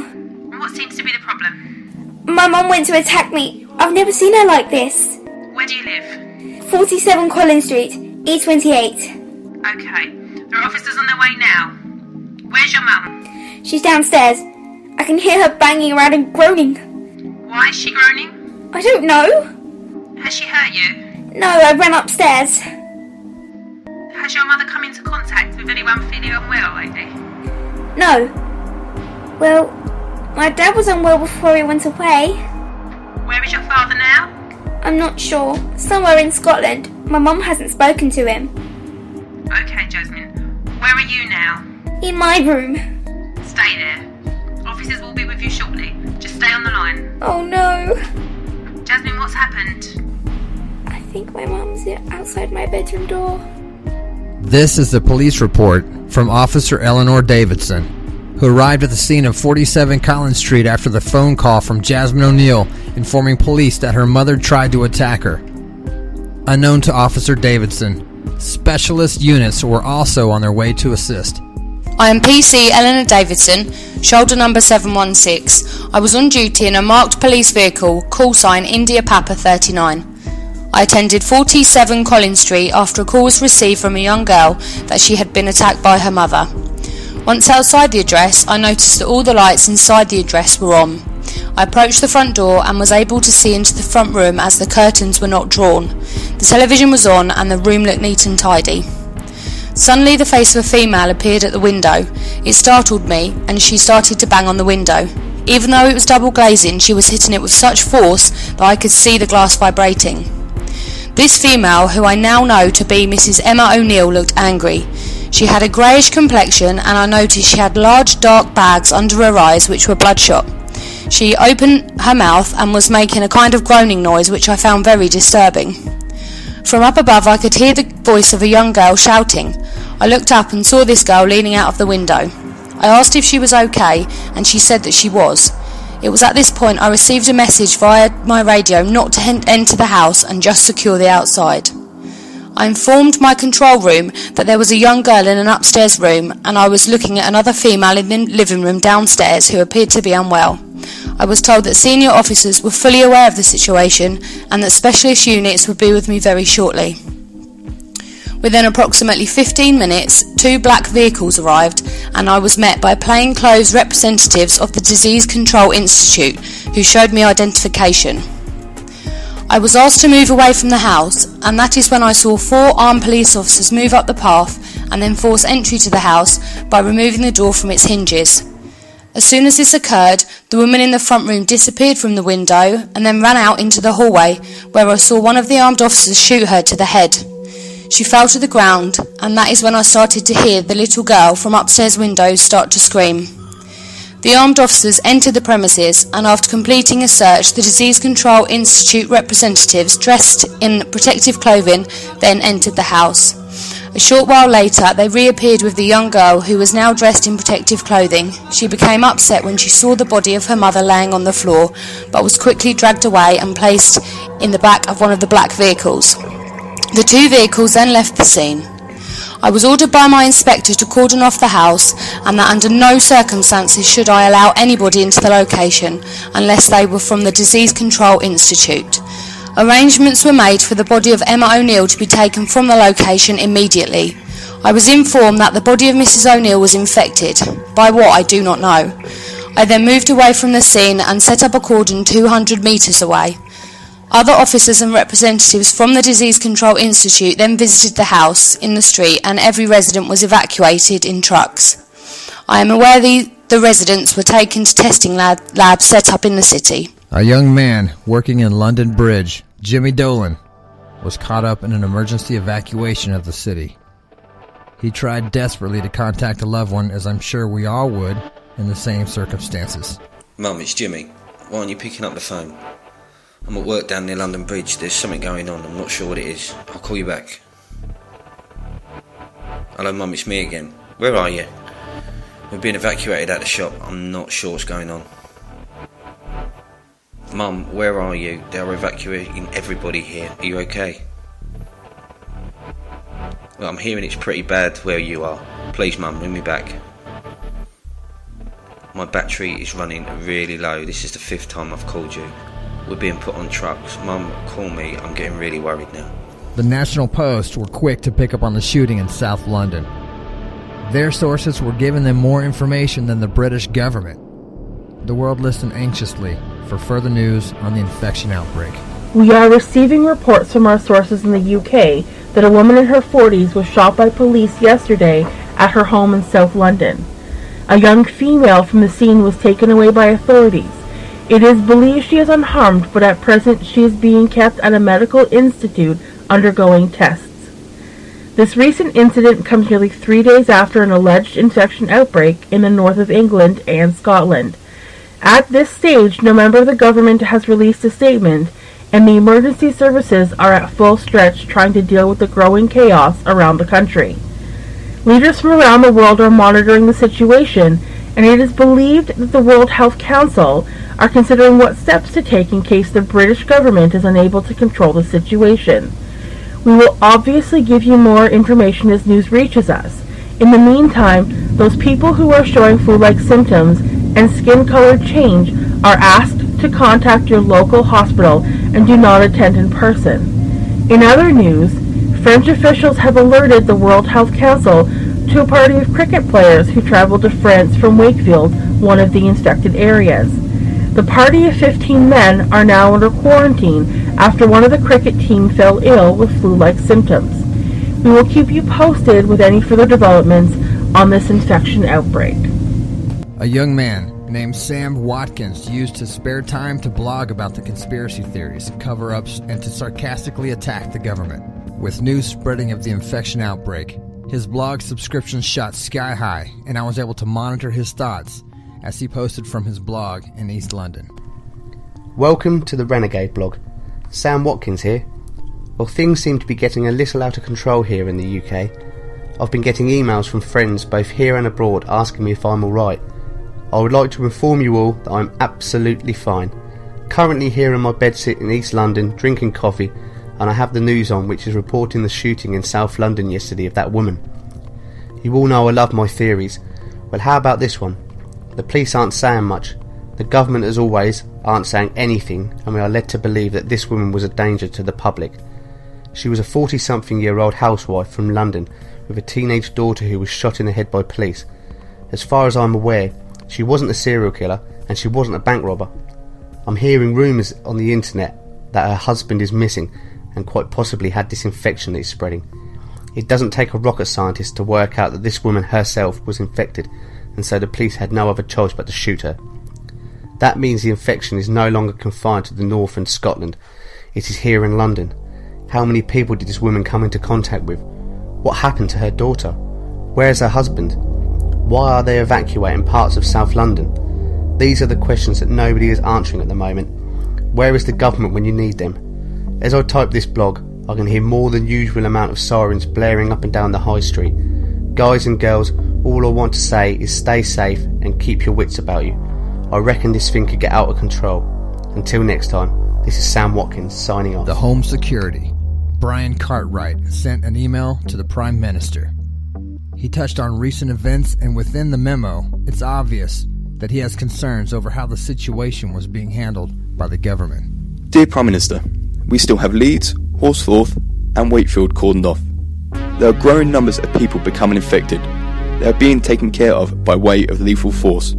What seems to be the problem? My mum went to attack me. I've never seen her like this. Where do you live? 47 Collins Street, E28. Okay, there are officers on their way now. Where's your mum? She's downstairs. I can hear her banging around and groaning. Why is she groaning? I don't know. Has she hurt you? No, I ran upstairs. Has your mother come into contact with anyone feeling unwell lately? No. Well, my dad was unwell before he went away. Where is your father now? I'm not sure. Somewhere in Scotland. My mum hasn't spoken to him. Okay, Jasmine. Where are you now? In my room. Stay there. Officers will be with you shortly. Just stay on the line. Oh no. Jasmine, what's happened? I think my mum's outside my bedroom door. This is the police report from Officer Eleanor Davidson, who arrived at the scene of 47 Collins Street after the phone call from Jasmine O'Neill informing police that her mother tried to attack her. Unknown to Officer Davidson, specialist units were also on their way to assist. I am PC Eleanor Davidson, shoulder number 716. I was on duty in a marked police vehicle, call sign India Papa 39. I attended 47 Collins Street after a call was received from a young girl that she had been attacked by her mother. Once outside the address, I noticed that all the lights inside the address were on. I approached the front door and was able to see into the front room as the curtains were not drawn. The television was on and the room looked neat and tidy. Suddenly the face of a female appeared at the window. It startled me and she started to bang on the window. Even though it was double glazing, she was hitting it with such force that I could see the glass vibrating. This female, who I now know to be Mrs. Emma O'Neill, looked angry. She had a greyish complexion and I noticed she had large dark bags under her eyes which were bloodshot. She opened her mouth and was making a kind of groaning noise which I found very disturbing. From up above I could hear the voice of a young girl shouting. I looked up and saw this girl leaning out of the window. I asked if she was okay and she said that she was. It was at this point I received a message via my radio not to enter the house and just secure the outside. I informed my control room that there was a young girl in an upstairs room and I was looking at another female in the living room downstairs who appeared to be unwell. I was told that senior officers were fully aware of the situation and that specialist units would be with me very shortly. Within approximately 15 minutes, 2 black vehicles arrived and I was met by plainclothes representatives of the Disease Control Institute who showed me identification. I was asked to move away from the house and that is when I saw 4 armed police officers move up the path and then force entry to the house by removing the door from its hinges. As soon as this occurred, the woman in the front room disappeared from the window and then ran out into the hallway where I saw one of the armed officers shoot her to the head. She fell to the ground and that is when I started to hear the little girl from upstairs windows start to scream. The armed officers entered the premises and after completing a search, the Disease Control Institute representatives dressed in protective clothing then entered the house. A short while later, they reappeared with the young girl who was now dressed in protective clothing. She became upset when she saw the body of her mother laying on the floor, but was quickly dragged away and placed in the back of one of the black vehicles. The 2 vehicles then left the scene. I was ordered by my inspector to cordon off the house and that under no circumstances should I allow anybody into the location unless they were from the Disease Control Institute. Arrangements were made for the body of Emma O'Neill to be taken from the location immediately. I was informed that the body of Mrs. O'Neill was infected. By what, I do not know. I then moved away from the scene and set up a cordon 200 metres away. Other officers and representatives from the Disease Control Institute then visited the house in the street and every resident was evacuated in trucks. I am aware the residents were taken to testing labs set up in the city. A young man working in London Bridge, Jimmy Dolan, was caught up in an emergency evacuation of the city. He tried desperately to contact a loved one, as I'm sure we all would in the same circumstances. Mum, it's Jimmy. Why aren't you picking up the phone? I'm at work down near London Bridge. There's something going on. I'm not sure what it is. I'll call you back. Hello, Mum, it's me again. Where are you? We're being evacuated out of the shop. I'm not sure what's going on. Mum, where are you? They are evacuating everybody here. Are you okay? Well, I'm hearing it's pretty bad where you are. Please, Mum, ring me back. My battery is running really low. This is the 5th time I've called you. We're being put on trucks. Mum, call me. I'm getting really worried now. The National Post were quick to pick up on the shooting in South London. Their sources were giving them more information than the British government. The world listened anxiously for further news on the infection outbreak. We are receiving reports from our sources in the UK that a woman in her 40s was shot by police yesterday at her home in South London. A young female from the scene was taken away by authorities. It is believed she is unharmed, but at present she is being kept at a medical institute undergoing tests. This recent incident comes nearly 3 days after an alleged infection outbreak in the north of England and Scotland. At this stage, no member of the government has released a statement, and the emergency services are at full stretch trying to deal with the growing chaos around the country. Leaders from around the world are monitoring the situation, and it is believed that the World Health Council are considering what steps to take in case the British government is unable to control the situation. We will obviously give you more information as news reaches us. In the meantime, those people who are showing flu-like symptoms and skin color change are asked to contact your local hospital and do not attend in person. In other news, French officials have alerted the World Health Council to a party of cricket players who traveled to France from Wakefield, one of the infected areas. The party of 15 men are now under quarantine after one of the cricket team fell ill with flu-like symptoms. We will keep you posted with any further developments on this infection outbreak. A young man named Sam Watkins used his spare time to blog about the conspiracy theories, cover-ups, and to sarcastically attack the government. With news spreading of the infection outbreak, his blog subscriptions shot sky high, and I was able to monitor his thoughts as he posted from his blog in East London. Welcome to the Renegade blog. Sam Watkins here. Well, things seem to be getting a little out of control here in the UK. I've been getting emails from friends both here and abroad asking me if I'm alright. I would like to inform you all that I'm absolutely fine. Currently here in my bedsit in East London, drinking coffee, and I have the news on which is reporting the shooting in South London yesterday of that woman. You all know I love my theories. Well, how about this one? The police aren't saying much. The government, as always, aren't saying anything, and we are led to believe that this woman was a danger to the public. She was a 40-something-year-old housewife from London with a teenage daughter who was shot in the head by police. As far as I'm aware, she wasn't a serial killer and she wasn't a bank robber. I'm hearing rumours on the internet that her husband is missing and quite possibly had this infection that is spreading. It doesn't take a rocket scientist to work out that this woman herself was infected, and so the police had no other choice but to shoot her. That means the infection is no longer confined to the north and Scotland. It is here in London. How many people did this woman come into contact with? What happened to her daughter? Where is her husband? Why are they evacuating parts of South London? These are the questions that nobody is answering at the moment. Where is the government when you need them? As I type this blog, I can hear more than usual amount of sirens blaring up and down the high street. Guys and girls, all I want to say is stay safe and keep your wits about you. I reckon this thing could get out of control. Until next time, this is Sam Watkins signing off. The Home Security. Brian Cartwright sent an email to the Prime Minister. He touched on recent events, and within the memo, it's obvious that he has concerns over how the situation was being handled by the government. Dear Prime Minister, we still have Leeds, Horsforth and Wakefield cordoned off. There are growing numbers of people becoming infected. They are being taken care of by way of lethal force.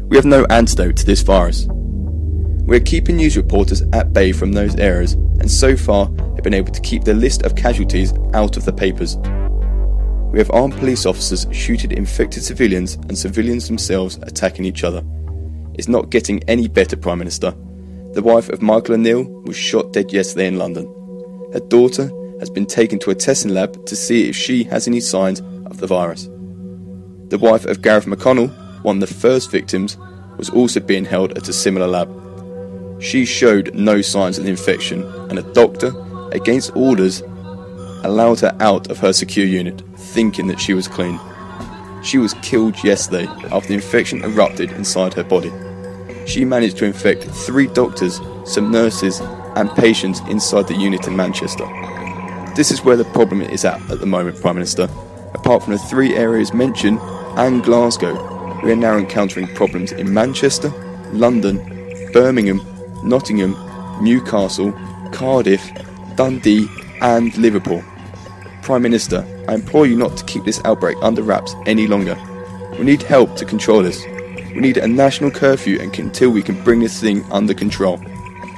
We have no antidote to this virus. We are keeping news reporters at bay from those areas, and so far have been able to keep the list of casualties out of the papers. We have armed police officers shooting infected civilians and civilians themselves attacking each other. It's not getting any better, Prime Minister. The wife of Michael O'Neill was shot dead yesterday in London. Her daughter has been taken to a testing lab to see if she has any signs of the virus. The wife of Gareth McConnell, one of the first victims, was also being held at a similar lab. She showed no signs of the infection, and a doctor, against orders, allowed her out of her secure unit, thinking that she was clean. She was killed yesterday after the infection erupted inside her body. She managed to infect 3 doctors, some nurses and patients inside the unit in Manchester. This is where the problem is at the moment, Prime Minister. Apart from the 3 areas mentioned and Glasgow, we are now encountering problems in Manchester, London, Birmingham, Nottingham, Newcastle, Cardiff, Dundee and Liverpool. Prime Minister, I implore you not to keep this outbreak under wraps any longer. We need help to control this. We need a national curfew until we can bring this thing under control.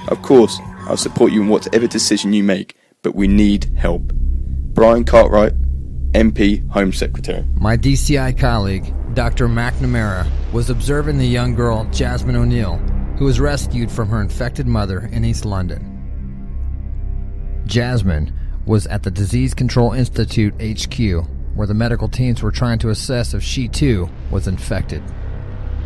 Of course, I'll support you in whatever decision you make, but we need help. Brian Cartwright, MP, Home Secretary. My DCI colleague, Dr. McNamara, was observing the young girl Jasmine O'Neill, who was rescued from her infected mother in East London. Jasmine was at the Disease Control Institute HQ, where the medical teams were trying to assess if she too was infected.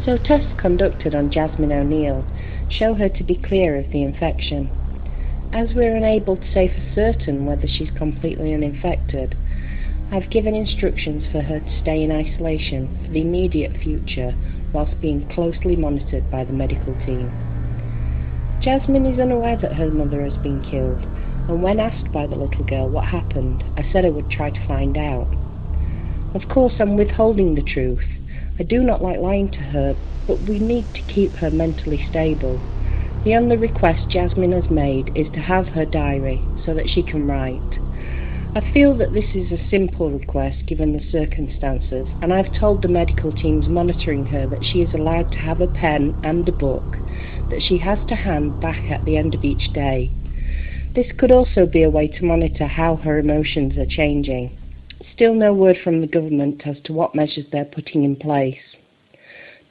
So tests conducted on Jasmine O'Neill show her to be clear of the infection. As we're unable to say for certain whether she's completely uninfected, I've given instructions for her to stay in isolation for the immediate future whilst being closely monitored by the medical team. Jasmine is unaware that her mother has been killed, and when asked by the little girl what happened, I said I would try to find out. Of course, I'm withholding the truth. I do not like lying to her, but we need to keep her mentally stable. The only request Jasmine has made is to have her diary so that she can write. I feel that this is a simple request given the circumstances, and I've told the medical teams monitoring her that she is allowed to have a pen and a book that she has to hand back at the end of each day. This could also be a way to monitor how her emotions are changing. Still no word from the government as to what measures they're putting in place.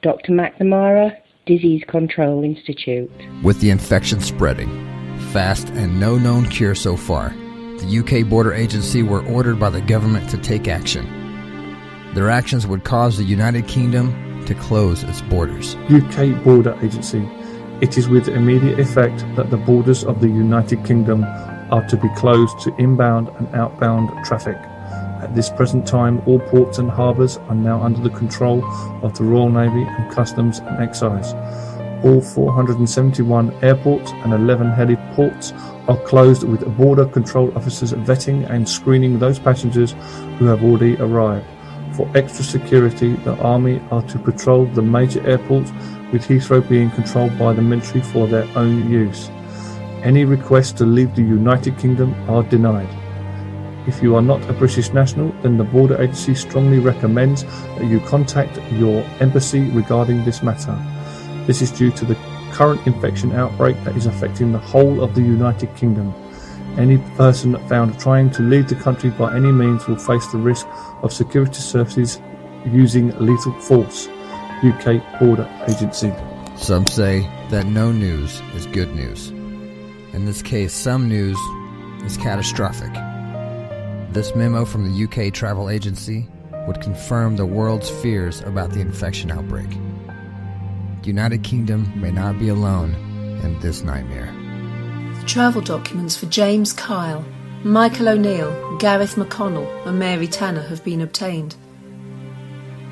Dr. McNamara, Disease Control Institute. With the infection spreading fast and no known cure so far, the UK Border Agency were ordered by the government to take action. Their actions would cause the United Kingdom to close its borders. UK Border Agency. It is with immediate effect that the borders of the United Kingdom are to be closed to inbound and outbound traffic. At this present time, all ports and harbours are now under the control of the Royal Navy and Customs and Excise. All 471 airports and 11 heliports are closed, with border control officers vetting and screening those passengers who have already arrived. For extra security, the Army are to patrol the major airports, with Heathrow being controlled by the military for their own use. Any requests to leave the United Kingdom are denied. If you are not a British national, then the Border Agency strongly recommends that you contact your embassy regarding this matter. This is due to the current infection outbreak that is affecting the whole of the United Kingdom. Any person found trying to leave the country by any means will face the risk of security services using lethal force. UK Border Agency. Some say that no news is good news. In this case, some news is catastrophic. This memo from the UK Travel Agency would confirm the world's fears about the infection outbreak. The United Kingdom may not be alone in this nightmare. The travel documents for James Kyle, Michael O'Neill, Gareth McConnell and Mary Tanner have been obtained.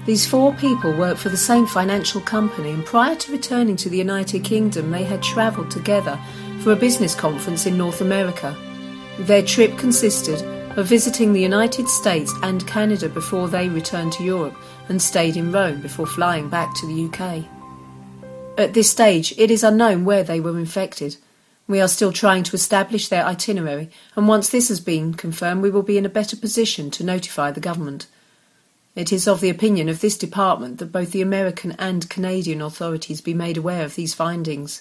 These four people work for the same financial company, and prior to returning to the United Kingdom they had travelled together for a business conference in North America. Their trip consisted of visiting the United States and Canada before they returned to Europe, and stayed in Rome before flying back to the UK. At this stage it is unknown where they were infected. We are still trying to establish their itinerary, and once this has been confirmed we will be in a better position to notify the government. It is of the opinion of this department that both the American and Canadian authorities be made aware of these findings.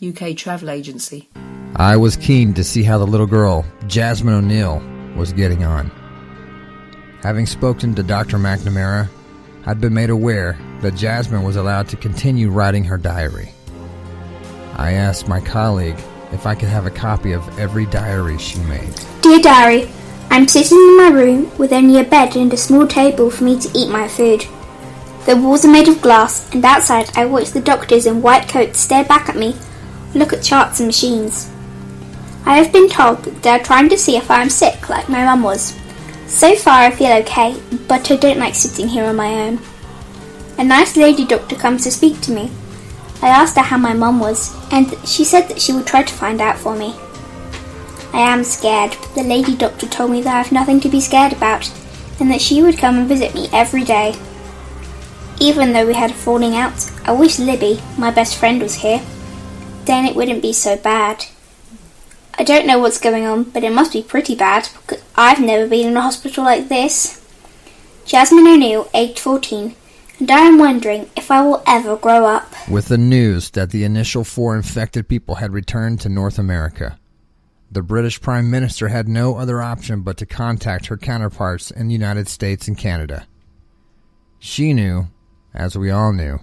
UK Travel Agency. I was keen to see how the little girl, Jasmine O'Neill, was getting on. Having spoken to Dr. McNamara, I'd been made aware that Jasmine was allowed to continue writing her diary. I asked my colleague if I could have a copy of every diary she made. Dear Diary, I'm sitting in my room with only a bed and a small table for me to eat my food. The walls are made of glass, and outside I watch the doctors in white coats stare back at me, look at charts and machines. I have been told that they are trying to see if I am sick like my mum was. So far I feel okay, but I don't like sitting here on my own. A nice lady doctor comes to speak to me. I asked her how my mum was, and she said that she would try to find out for me. I am scared, but the lady doctor told me that I have nothing to be scared about, and that she would come and visit me every day. Even though we had a falling out, I wish Libby, my best friend, was here. Then it wouldn't be so bad. I don't know what's going on, but it must be pretty bad, because I've never been in a hospital like this. Jasmine O'Neill, aged 14, and I am wondering if I will ever grow up. With the news that the initial 4 infected people had returned to North America, the British Prime Minister had no other option but to contact her counterparts in the United States and Canada. She knew, as we all knew,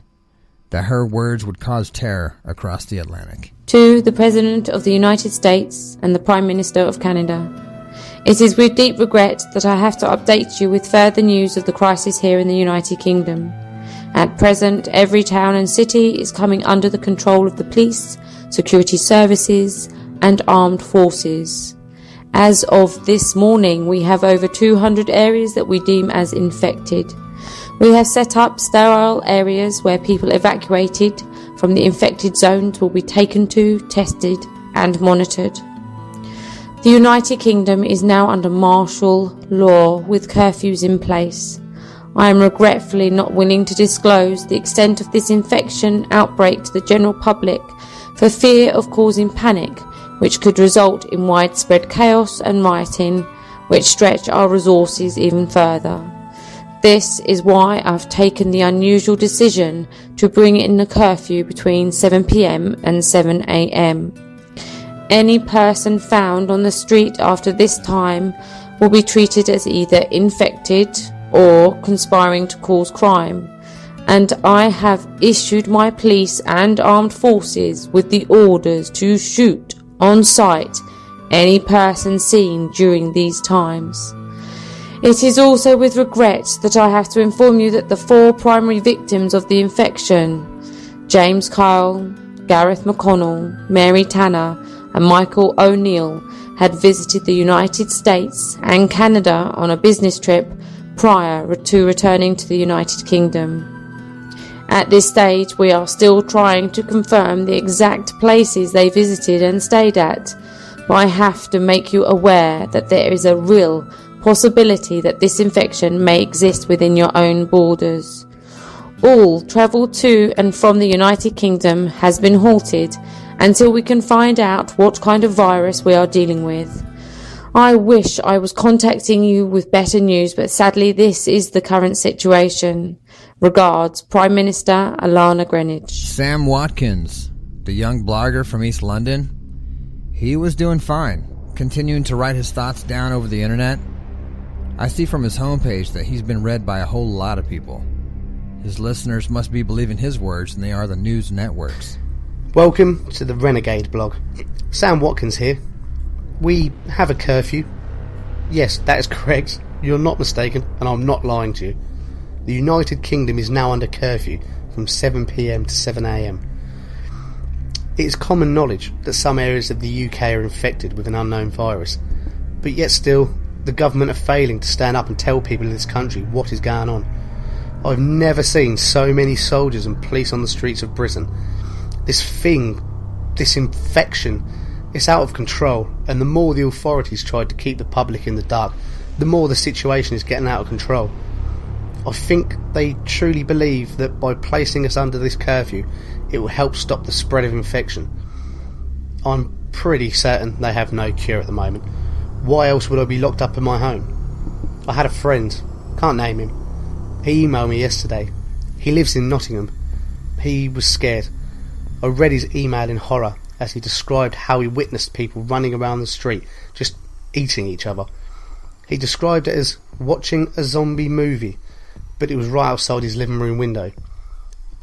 that her words would cause terror across the Atlantic. To the President of the United States and the Prime Minister of Canada, it is with deep regret that I have to update you with further news of the crisis here in the United Kingdom. At present, every town and city is coming under the control of the police, security services, and armed forces. As of this morning, we have over 200 areas that we deem as infected. We have set up sterile areas where people evacuated from the infected zones will be taken to, tested, and monitored. The United Kingdom is now under martial law with curfews in place. I am regretfully not willing to disclose the extent of this infection outbreak to the general public for fear of causing panic, which could result in widespread chaos and rioting which stretch our resources even further. This is why I've taken the unusual decision to bring in a curfew between 7 p.m. and 7 a.m. Any person found on the street after this time will be treated as either infected or conspiring to cause crime, and I have issued my police and armed forces with the orders to shoot on sight any person seen during these times. It is also with regret that I have to inform you that the 4 primary victims of the infection, James Kyle, Gareth McConnell, Mary Tanner and Michael O'Neill, had visited the United States and Canada on a business trip prior to returning to the United Kingdom. At this stage, we are still trying to confirm the exact places they visited and stayed at, but I have to make you aware that there is a real possibility that this infection may exist within your own borders. All travel to and from the United Kingdom has been halted until we can find out what kind of virus we are dealing with. I wish I was contacting you with better news, but sadly this is the current situation. Regards, Prime Minister Alana Greenwich. Sam Watkins, the young blogger from East London, he was doing fine, continuing to write his thoughts down over the internet. I see from his homepage that he's been read by a whole lot of people. His listeners must be believing his words, and they are the news networks. Welcome to the Renegade blog. Sam Watkins here. We have a curfew. Yes, that is correct. You're not mistaken, and I'm not lying to you. The United Kingdom is now under curfew from 7 p.m. to 7 a.m. It is common knowledge that some areas of the UK are infected with an unknown virus, but yet still, the government are failing to stand up and tell people in this country what is going on. I've never seen so many soldiers and police on the streets of Britain. This infection, it's out of control, and the more the authorities tried to keep the public in the dark, the more the situation is getting out of control. I think they truly believe that by placing us under this curfew, it will help stop the spread of infection. I'm pretty certain they have no cure at the moment. Why else would I be locked up in my home? I had a friend, can't name him. He emailed me yesterday. He lives in Nottingham. He was scared. I read his email in horror as he described how he witnessed people running around the street, just eating each other. He described it as watching a zombie movie, but it was right outside his living room window.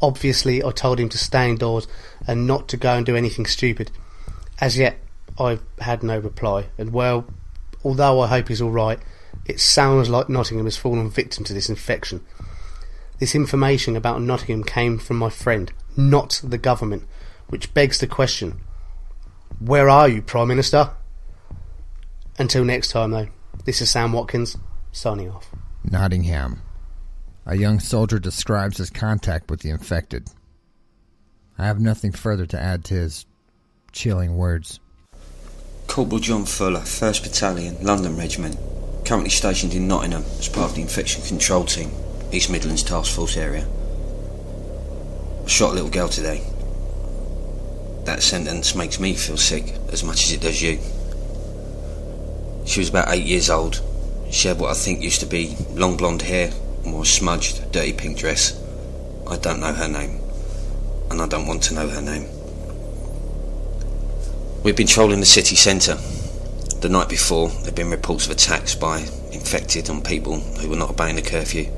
Obviously, I told him to stay indoors and not to go and do anything stupid. As yet, I've had no reply, and well, although I hope he's alright, it sounds like Nottingham has fallen victim to this infection. This information about Nottingham came from my friend, not the government, which begs the question, where are you, Prime Minister? Until next time though, this is Sam Watkins, signing off. Nottingham. A young soldier describes his contact with the infected. I have nothing further to add to his chilling words. Corporal John Fuller, 1st Battalion, London Regiment, currently stationed in Nottingham as part of the Infection Control Team, East Midlands Task Force area. I shot a little girl today. That sentence makes me feel sick as much as it does you. She was about 8 years old. She had what I think used to be long blonde hair and wore a smudged, dirty pink dress. I don't know her name, and I don't want to know her name. We've been trolling the city centre. The night before, there had been reports of attacks by infected on people who were not obeying the curfew.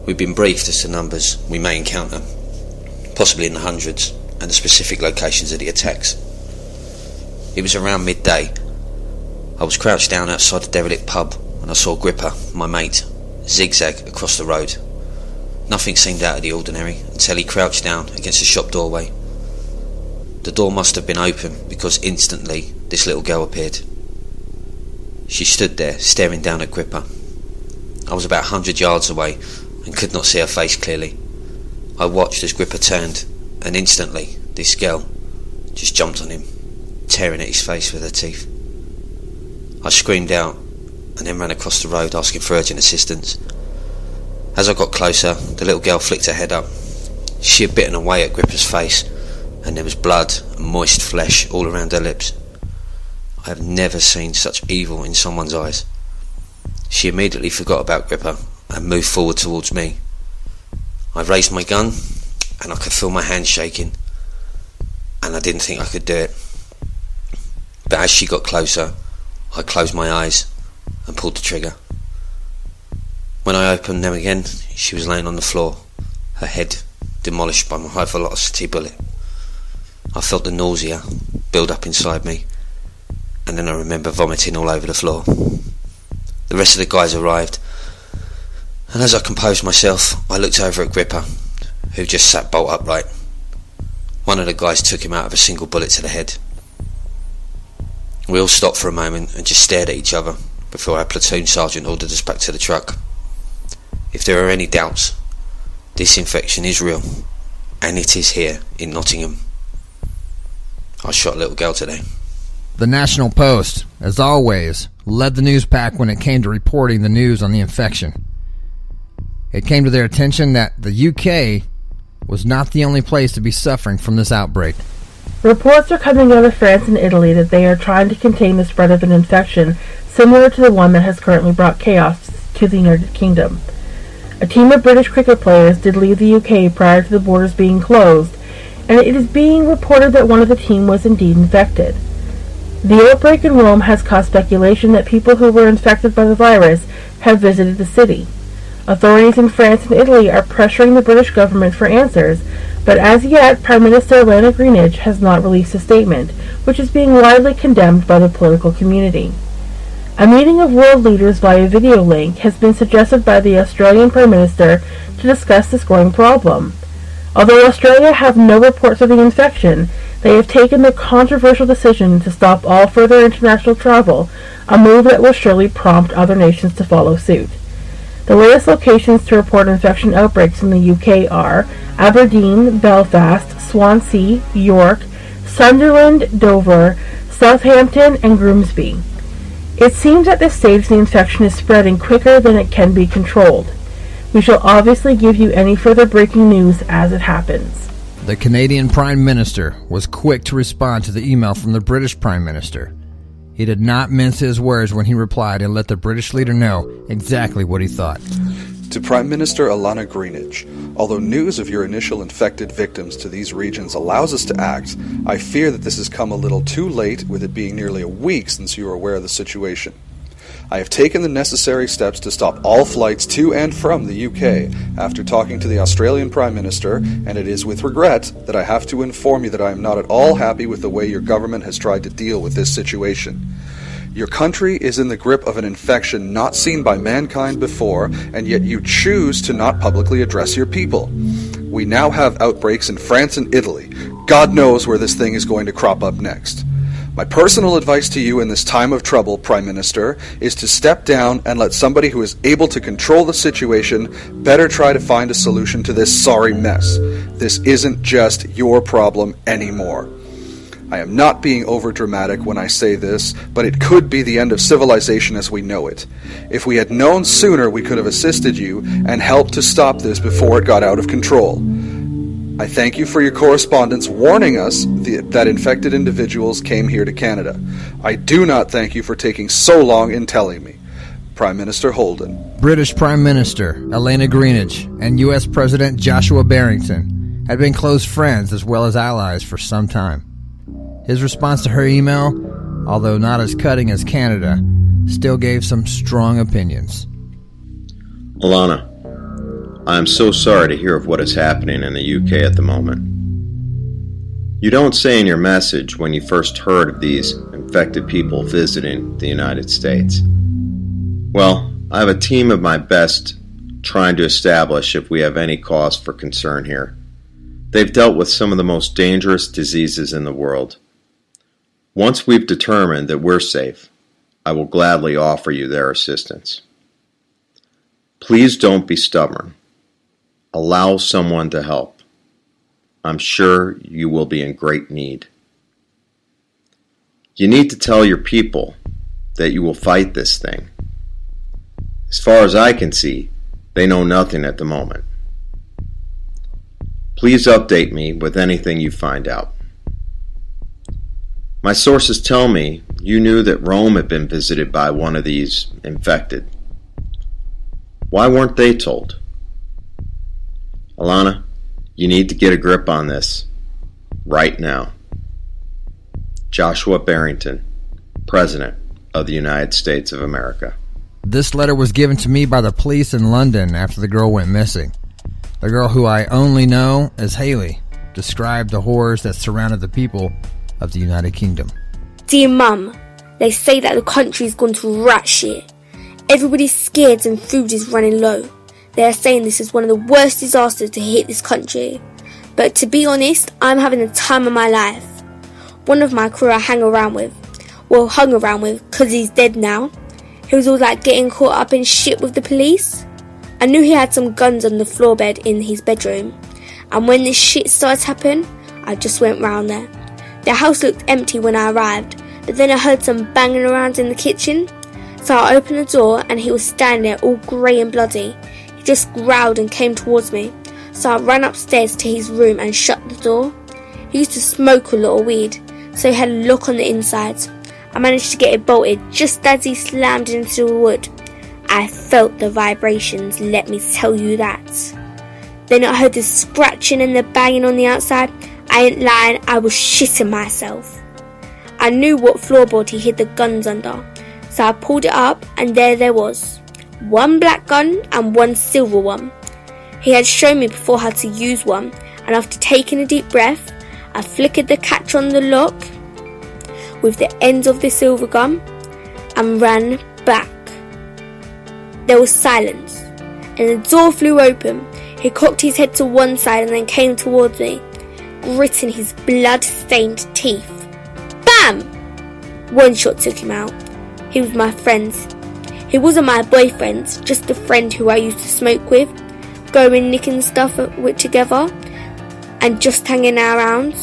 We've been briefed as to numbers we may encounter, possibly in the hundreds, and the specific locations of the attacks. It was around midday. I was crouched down outside the derelict pub when I saw Gripper, my mate, zigzag across the road. Nothing seemed out of the ordinary until he crouched down against the shop doorway. The door must have been open because instantly this little girl appeared. She stood there staring down at Gripper. I was about 100 yards away and could not see her face clearly. I watched as Gripper turned, and instantly this girl just jumped on him, tearing at his face with her teeth. I screamed out and then ran across the road asking for urgent assistance. As I got closer, the little girl flicked her head up. She had bitten away at Gripper's face, and there was blood and moist flesh all around her lips. I have never seen such evil in someone's eyes. She immediately forgot about Gripper and moved forward towards me. I raised my gun and I could feel my hands shaking, and I didn't think I could do it. But as she got closer, I closed my eyes and pulled the trigger. When I opened them again, she was laying on the floor, her head demolished by my high-velocity bullet. I felt the nausea build up inside me, and then I remember vomiting all over the floor. The rest of the guys arrived, and as I composed myself, I looked over at Gripper, who just sat bolt upright. One of the guys took him out of a single bullet to the head. We all stopped for a moment and just stared at each other before our platoon sergeant ordered us back to the truck. If there are any doubts, this infection is real, and it is here in Nottingham. I shot a little girl today. The National Post, as always, led the news pack when it came to reporting the news on the infection. It came to their attention that the UK was not the only place to be suffering from this outbreak. Reports are coming out of France and Italy that they are trying to contain the spread of an infection similar to the one that has currently brought chaos to the United Kingdom. A team of British cricket players did leave the UK prior to the borders being closed, and it is being reported that one of the team was indeed infected. The outbreak in Rome has caused speculation that people who were infected by the virus have visited the city. Authorities in France and Italy are pressuring the British government for answers, but as yet, Prime Minister Elena Greenwich has not released a statement, which is being widely condemned by the political community. A meeting of world leaders via video link has been suggested by the Australian Prime Minister to discuss this growing problem. Although Australia have no reports of the infection, they have taken the controversial decision to stop all further international travel, a move that will surely prompt other nations to follow suit. The latest locations to report infection outbreaks in the UK are Aberdeen, Belfast, Swansea, York, Sunderland, Dover, Southampton, and Grimsby. It seems at this stage the infection is spreading quicker than it can be controlled. We shall obviously give you any further breaking news as it happens. The Canadian Prime Minister was quick to respond to the email from the British Prime Minister. He did not mince his words when he replied and let the British leader know exactly what he thought. To Prime Minister Elena Greenwich, although news of your initial infected victims to these regions allows us to act, I fear that this has come a little too late, with it being nearly a week since you were aware of the situation. I have taken the necessary steps to stop all flights to and from the UK after talking to the Australian Prime Minister, and it is with regret that I have to inform you that I am not at all happy with the way your government has tried to deal with this situation. Your country is in the grip of an infection not seen by mankind before, and yet you choose to not publicly address your people. We now have outbreaks in France and Italy. God knows where this thing is going to crop up next. My personal advice to you in this time of trouble, Prime Minister, is to step down and let somebody who is able to control the situation better try to find a solution to this sorry mess. This isn't just your problem anymore. I am not being overdramatic when I say this, but it could be the end of civilization as we know it. If we had known sooner, we could have assisted you and helped to stop this before it got out of control. I thank you for your correspondence warning us that infected individuals came here to Canada. I do not thank you for taking so long in telling me. Prime Minister Holden. British Prime Minister Elena Greenwich and U.S. President Joshua Barrington had been close friends as well as allies for some time. His response to her email, although not as cutting as Canada, still gave some strong opinions. Alana, I am so sorry to hear of what is happening in the UK at the moment. You don't say in your message when you first heard of these infected people visiting the United States. Well, I have a team of my best trying to establish if we have any cause for concern here. They've dealt with some of the most dangerous diseases in the world. Once we've determined that we're safe, I will gladly offer you their assistance. Please don't be stubborn. Allow someone to help. I'm sure you will be in great need. You need to tell your people that you will fight this thing. As far as I can see, they know nothing at the moment. Please update me with anything you find out. My sources tell me you knew that Rome had been visited by one of these infected. Why weren't they told? Alana, you need to get a grip on this. Right now. Joshua Barrington, President of the United States of America. This letter was given to me by the police in London after the girl went missing. The girl who I only know as Haley described the horrors that surrounded the people of the United Kingdom. Dear Mum, they say that the country's gone to rat shit. Everybody's scared and food is running low. They are saying this is one of the worst disasters to hit this country. But to be honest, I'm having the time of my life. One of my crew I hung around with because he's dead now. He was all like getting caught up in shit with the police. I knew he had some guns on the floor bed in his bedroom. And when this shit started happening, I just went round there. The house looked empty when I arrived, but then I heard some banging around in the kitchen. So I opened the door and he was standing there all grey and bloody. He just growled and came towards me. So I ran upstairs to his room and shut the door. He used to smoke a lot of weed, so he had a lock on the insides. I managed to get it bolted just as he slammed into the wood. I felt the vibrations, let me tell you that. Then I heard the scratching and the banging on the outside. I ain't lying, I was shitting myself. I knew what floorboard he hid the guns under, so I pulled it up and there was. One black gun and one silver one. He had shown me before how to use one, and after taking a deep breath, I flickered the catch on the lock with the ends of the silver gun and ran back. There was silence, and the door flew open. He cocked his head to one side and then came towards me, gritting his blood-stained teeth. Bam! One shot took him out. He was my friend. He wasn't my boyfriend, just a friend who I used to smoke with, going nicking stuff with together, and just hanging around.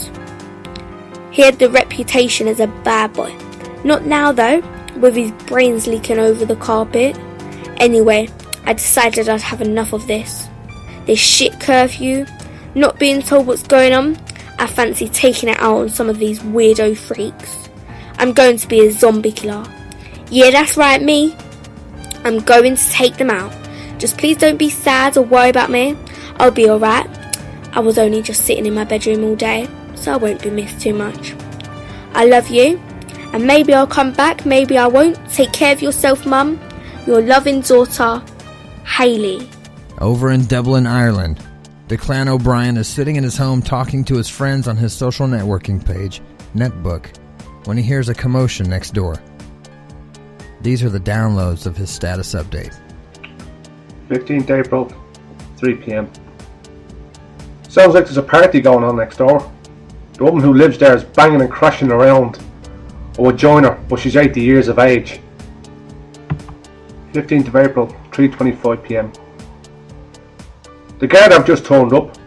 He had the reputation as a bad boy. Not now though, with his brains leaking over the carpet. Anyway, I decided I'd have enough of this. This shit curfew, not being told what's going on. I fancy taking it out on some of these weirdo freaks. I'm going to be a zombie killer. Yeah, that's right, me. I'm going to take them out. Just please don't be sad or worry about me. I'll be alright. I was only just sitting in my bedroom all day, so I won't be missed too much. I love you, and maybe I'll come back, maybe I won't. Take care of yourself, Mum. Your loving daughter, Hayley. Over in Dublin, Ireland, Declan O'Brien is sitting in his home talking to his friends on his social networking page, Netbook, when he hears a commotion next door. These are the downloads of his status update. 15th April, 3 p.m. Sounds like there's a party going on next door. The woman who lives there is banging and crashing around. I would join her, but she's 80 years of age. 15th of April, 3:25 p.m. The guard have just turned up.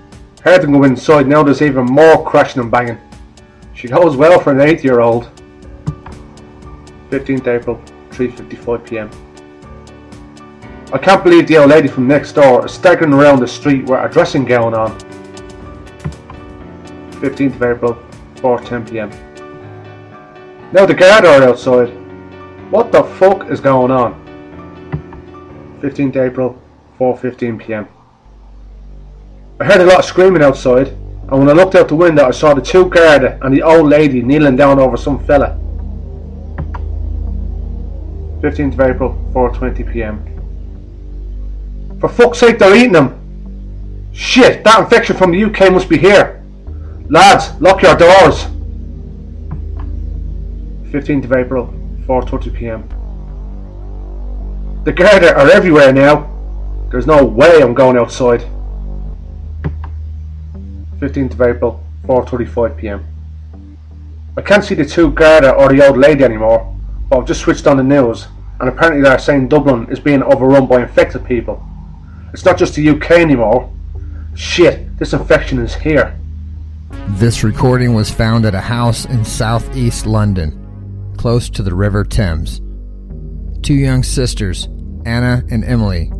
Heard them go inside, now there's even more crashing and banging. She goes well for an 8-year-old. 15th April, 3:55 p.m. I can't believe the old lady from next door is staggering around the street with her dressing gown on. 15th of April, 4:10 p.m. Now the guard are outside. What the fuck is going on? 15th April, 4:15 p.m. I heard a lot of screaming outside, and when I looked out the window I saw the two Garda and the old lady kneeling down over some fella. 15th of April, 4:20 p.m. For fuck's sake, they're eating them! Shit, that infection from the UK must be here! Lads, lock your doors! 15th of April, 4:30 p.m. The Garda are everywhere now. There's no way I'm going outside. 15th of April, 4:35 p.m. I can't see the two Garda or the old lady anymore, but I've just switched on the news, and apparently they're saying Dublin is being overrun by infected people. It's not just the UK anymore. Shit, this infection is here. This recording was found at a house in southeast London, close to the River Thames. Two young sisters, Anna and Emily,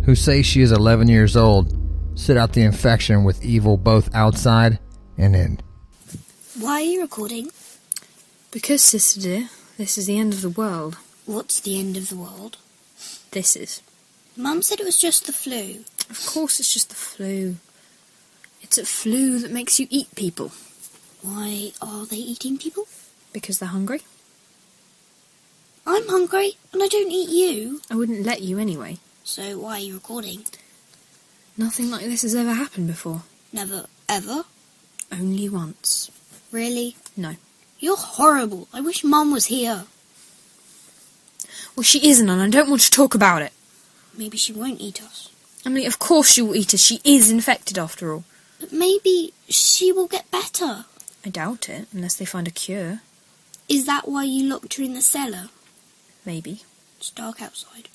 who say she is 11 years old, sit out the infection with evil both outside and in. Why are you recording? Because, sister dear, this is the end of the world. What's the end of the world? This is. Mum said it was just the flu. Of course it's just the flu. It's a flu that makes you eat people. Why are they eating people? Because they're hungry. I'm hungry, and I don't eat you. I wouldn't let you anyway. So why are you recording? Nothing like this has ever happened before. Never, ever? Only once. Really? No. You're horrible. I wish Mum was here. Well, she isn't, and I don't want to talk about it. Maybe she won't eat us. Emily, of course she will eat us. She is infected after all. But maybe she will get better. I doubt it, unless they find a cure. Is that why you locked her in the cellar? Maybe. It's dark outside.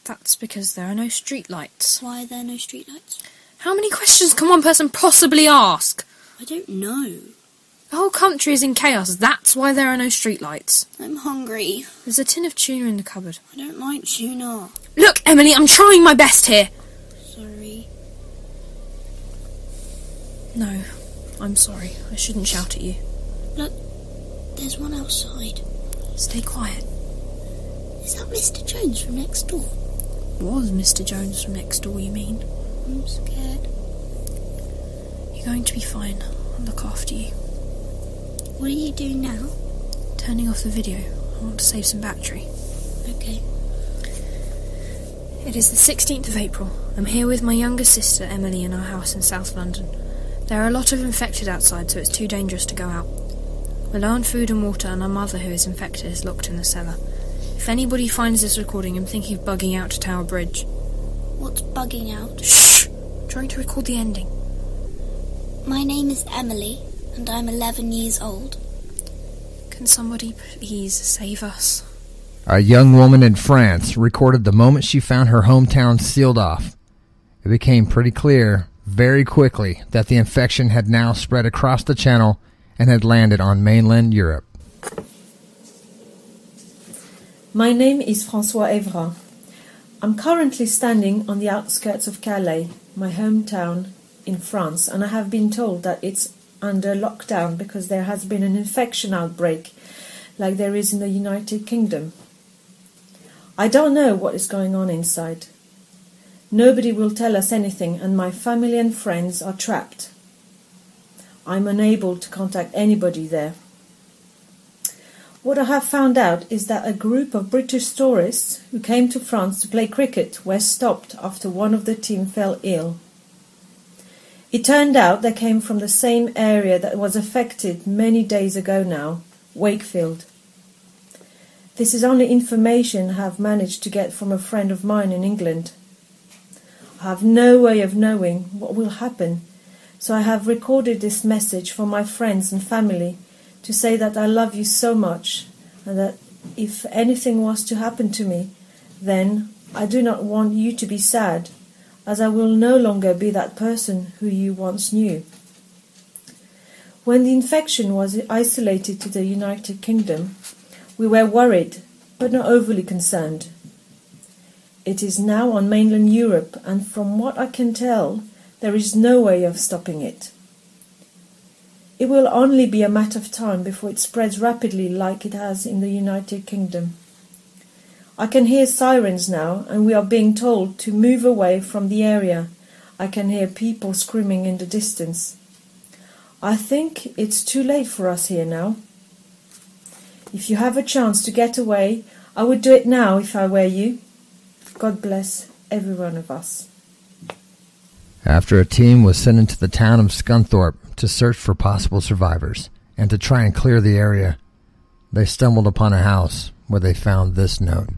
That's because there are no street lights. Why are there no street lights? How many questions can one person possibly ask? I don't know. The whole country is in chaos. That's why there are no street lights. I'm hungry. There's a tin of tuna in the cupboard. I don't like tuna. Look, Emily, I'm trying my best here. Sorry. No, I'm sorry. I shouldn't shout at you. Look, there's one outside. Stay quiet. Is that Mr. Jones from next door? Was Mr. Jones from next door, you mean? I'm scared. You're going to be fine. I'll look after you. What are you doing now? Turning off the video. I want to save some battery. Okay. It is the 16th of April. I'm here with my younger sister, Emily, in our house in South London. There are a lot of infected outside, so it's too dangerous to go out. We're low on food and water, and our mother, who is infected, is locked in the cellar. If anybody finds this recording, I'm thinking of bugging out to Tower Bridge. What's bugging out? Shh! I'm trying to record the ending. My name is Emily, and I'm 11 years old. Can somebody please save us? A young woman in France recorded the moment she found her hometown sealed off. It became pretty clear very quickly that the infection had now spread across the channel and had landed on mainland Europe. My name is François Evra. I'm currently standing on the outskirts of Calais, my hometown in France, and I have been told that it's under lockdown because there has been an infection outbreak like there is in the United Kingdom. I don't know what is going on inside. Nobody will tell us anything, and my family and friends are trapped. I'm unable to contact anybody there. What I have found out is that a group of British tourists who came to France to play cricket were stopped after one of the team fell ill. It turned out they came from the same area that was affected many days ago now, Wakefield. This is only information I have managed to get from a friend of mine in England. I have no way of knowing what will happen, so I have recorded this message for my friends and family to say that I love you so much, and that if anything was to happen to me, then I do not want you to be sad, as I will no longer be that person who you once knew. When the infection was isolated to the United Kingdom, we were worried, but not overly concerned. It is now on mainland Europe, and from what I can tell, there is no way of stopping it. It will only be a matter of time before it spreads rapidly like it has in the United Kingdom. I can hear sirens now, and we are being told to move away from the area. I can hear people screaming in the distance. I think it's too late for us here now. If you have a chance to get away, I would do it now if I were you. God bless every one of us. After a team was sent into the town of Scunthorpe to search for possible survivors and to try and clear the area, they stumbled upon a house where they found this note.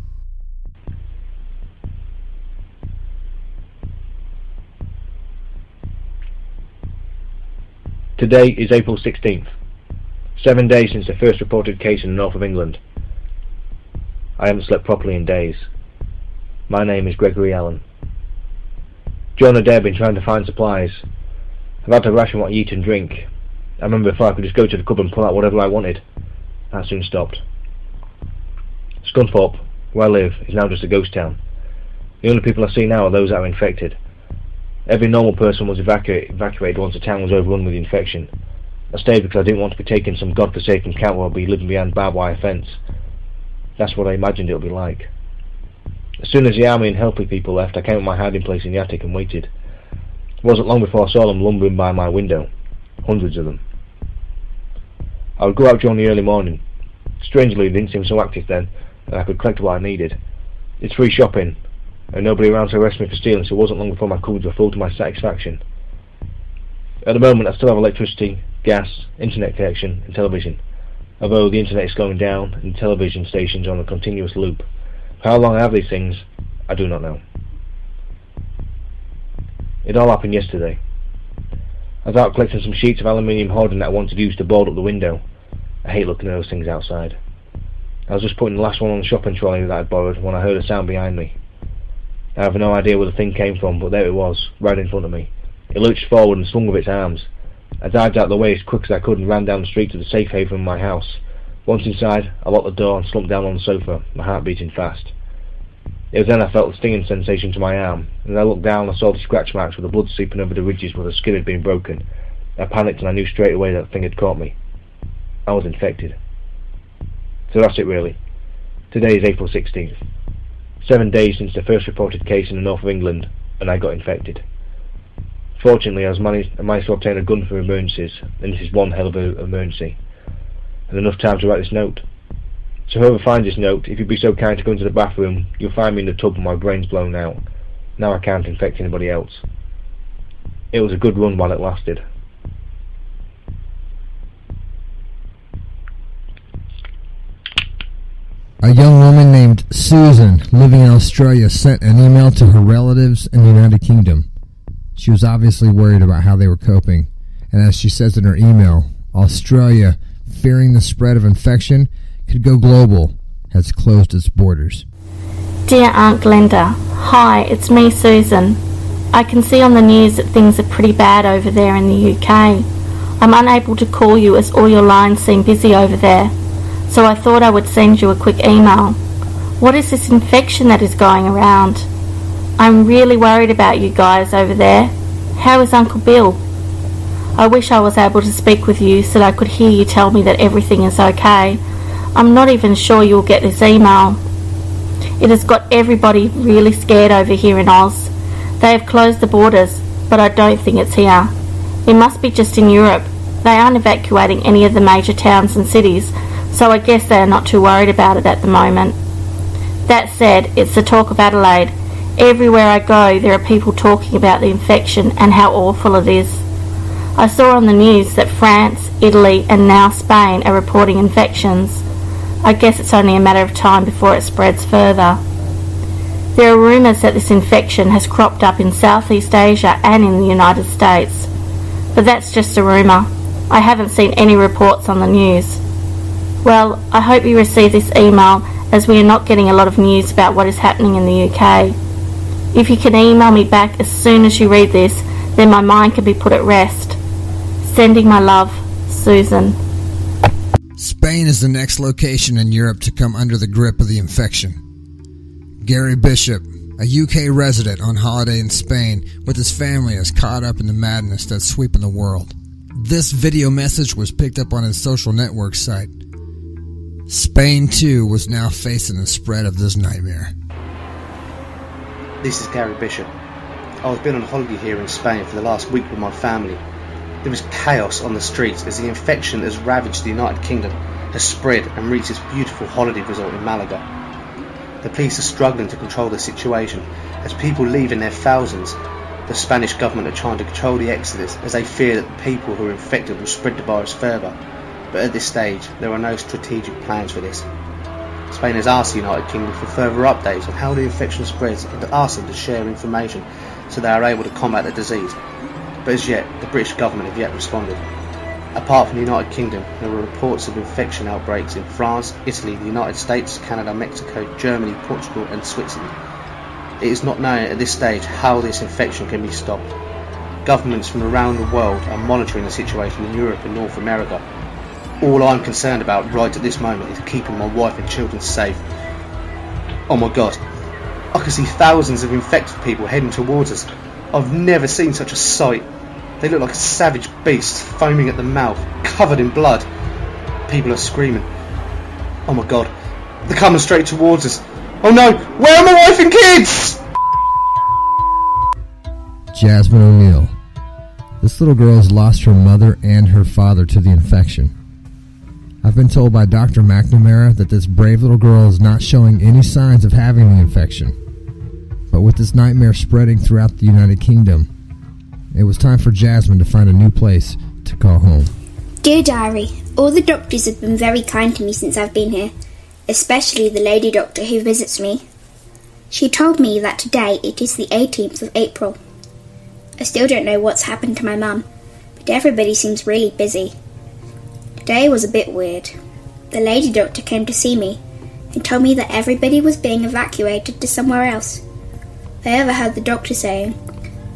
Today is April 16th, 7 days since the first reported case in the north of England. I haven't slept properly in days. My name is Gregory Allen. John and Deb have been trying to find supplies. I've had to ration what I eat and drink. I remember before I could just go to the cupboard and pull out whatever I wanted. That soon stopped. Scunthorpe, where I live, is now just a ghost town. The only people I see now are those that are infected. Every normal person was evacuated once the town was overrun with the infection. I stayed because I didn't want to be taken to some godforsaken camp where I'll be living behind barbed wire fence. That's what I imagined it would be like. As soon as the army and healthy people left, I came to my hiding place in the attic and waited. It wasn't long before I saw them lumbering by my window. Hundreds of them. I would go out during the early morning. Strangely, they didn't seem so active then, and I could collect what I needed. It's free shopping, and nobody around to arrest me for stealing, so it wasn't long before my cupboards were full to my satisfaction. At the moment, I still have electricity, gas, internet connection, and television, although the internet is slowing down and television stations are on a continuous loop. How long I have these things, I do not know. It all happened yesterday. I was out collecting some sheets of aluminium hoarding that I wanted to use to board up the window. I hate looking at those things outside. I was just putting the last one on the shopping trolley that I'd borrowed when I heard a sound behind me. I have no idea where the thing came from, but there it was, right in front of me. It lurched forward and swung with its arms. I dived out of the way as quick as I could and ran down the street to the safe haven of my house. Once inside, I locked the door and slumped down on the sofa, my heart beating fast. It was then I felt a stinging sensation to my arm, and as I looked down I saw the scratch marks with the blood seeping over the ridges where the skin had been broken. I panicked and I knew straight away that the thing had caught me. I was infected. So that's it really. Today is April 16th. 7 days since the first reported case in the north of England, and I got infected. Fortunately, I managed to obtain a gun for emergencies, and this is one hell of an emergency. And enough time to write this note. So whoever finds this note, if you'd be so kind to go into the bathroom, you'll find me in the tub and my brain's blown out. Now I can't infect anybody else. It was a good run while it lasted. A young woman named Susan, living in Australia, sent an email to her relatives in the United Kingdom. She was obviously worried about how they were coping, and as she says in her email, Australia, fearing the spread of infection could go global, has closed its borders. Dear Aunt Glenda, hi, it's me, Susan. I can see on the news that things are pretty bad over there in the UK. I'm unable to call you as all your lines seem busy over there, so I thought I would send you a quick email. What is this infection that is going around? I'm really worried about you guys over there. How is Uncle Bill? I wish I was able to speak with you so that I could hear you tell me that everything is okay. I'm not even sure you'll get this email. It has got everybody really scared over here in Oz. They have closed the borders, but I don't think it's here. It must be just in Europe. They aren't evacuating any of the major towns and cities, so I guess they are not too worried about it at the moment. That said, it's the talk of Adelaide. Everywhere I go, there are people talking about the infection and how awful it is. I saw on the news that France, Italy and now Spain are reporting infections. I guess it's only a matter of time before it spreads further. There are rumours that this infection has cropped up in Southeast Asia and in the United States. But that's just a rumour. I haven't seen any reports on the news. Well, I hope you receive this email, as we are not getting a lot of news about what is happening in the UK. If you can email me back as soon as you read this, then my mind can be put at rest. Sending my love, Susan. Spain is the next location in Europe to come under the grip of the infection. Gary Bishop, a UK resident on holiday in Spain with his family, is caught up in the madness that's sweeping the world. This video message was picked up on his social network site. Spain, too, was now facing the spread of this nightmare. This is Gary Bishop. I've been on holiday here in Spain for the last week with my family. There is chaos on the streets as the infection has ravaged the United Kingdom, has spread and reached its beautiful holiday resort in Malaga. The police are struggling to control the situation as people leave in their thousands. The Spanish government are trying to control the exodus as they fear that the people who are infected will spread the virus further. But at this stage, there are no strategic plans for this. Spain has asked the United Kingdom for further updates on how the infection spreads and asked them to share information so they are able to combat the disease. But as yet, the British government have yet responded. Apart from the United Kingdom, there were reports of infection outbreaks in France, Italy, the United States, Canada, Mexico, Germany, Portugal and Switzerland. It is not known at this stage how this infection can be stopped. Governments from around the world are monitoring the situation in Europe and North America. All I'm concerned about right at this moment is keeping my wife and children safe. Oh my god, I can see thousands of infected people heading towards us. I've never seen such a sight. They look like savage beasts, foaming at the mouth, covered in blood. People are screaming. Oh my god, they're coming straight towards us. Oh no, where are my wife and kids? Jasmine O'Neill. This little girl has lost her mother and her father to the infection. I've been told by Dr. McNamara that this brave little girl is not showing any signs of having the infection. But with this nightmare spreading throughout the United Kingdom, it was time for Jasmine to find a new place to call home. Dear Diary, all the doctors have been very kind to me since I've been here, especially the lady doctor who visits me. She told me that today it is the 18th of April. I still don't know what's happened to my mum, but everybody seems really busy. Today was a bit weird. The lady doctor came to see me and told me that everybody was being evacuated to somewhere else. I overheard the doctor saying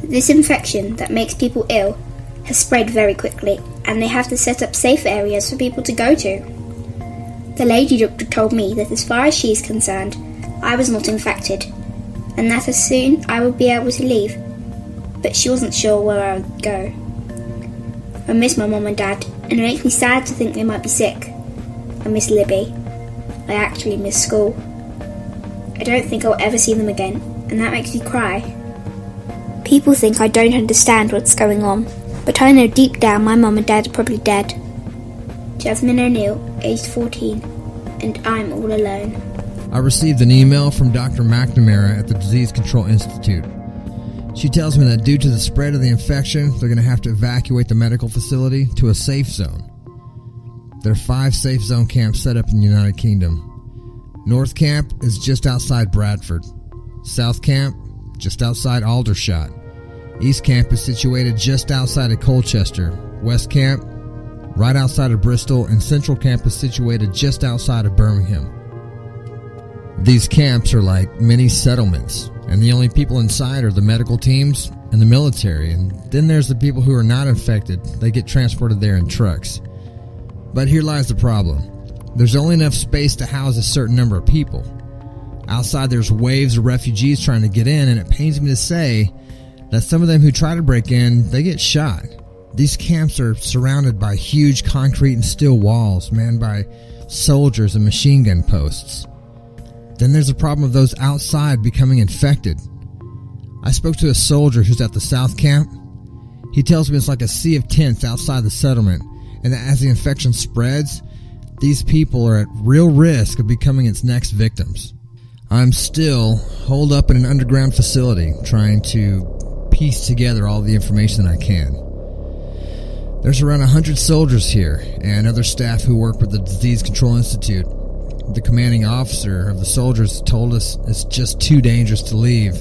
that this infection that makes people ill has spread very quickly and they have to set up safe areas for people to go to. The lady doctor told me that as far as she is concerned, I was not infected and that as soon I would be able to leave, but she wasn't sure where I would go. I miss my mum and dad, and it makes me sad to think they might be sick. I miss Libby. I actually miss school. I don't think I'll ever see them again, and that makes me cry. People think I don't understand what's going on, but I know deep down my mum and dad are probably dead. Jasmine O'Neill, aged 14, and I'm all alone. I received an email from Dr. McNamara at the Disease Control Institute. She tells me that due to the spread of the infection, they're going to have to evacuate the medical facility to a safe zone. There are 5 safe zone camps set up in the United Kingdom. North Camp is just outside Bradford. South Camp, just outside Aldershot. East Camp is situated just outside of Colchester. West Camp, right outside of Bristol. And Central Camp is situated just outside of Birmingham. These camps are like mini settlements, and the only people inside are the medical teams and the military, and then there's the people who are not infected. They get transported there in trucks. But here lies the problem. There's only enough space to house a certain number of people. Outside there's waves of refugees trying to get in, and it pains me to say that some of them who try to break in, they get shot. These camps are surrounded by huge concrete and steel walls manned by soldiers and machine gun posts. Then there's the problem of those outside becoming infected. I spoke to a soldier who's at the South Camp. He tells me it's like a sea of tents outside the settlement, and that as the infection spreads, these people are at real risk of becoming its next victims. I'm still holed up in an underground facility trying to piece together all the information I can. There's around 100 soldiers here and other staff who work with the Disease Control Institute. The commanding officer of the soldiers told us it's just too dangerous to leave.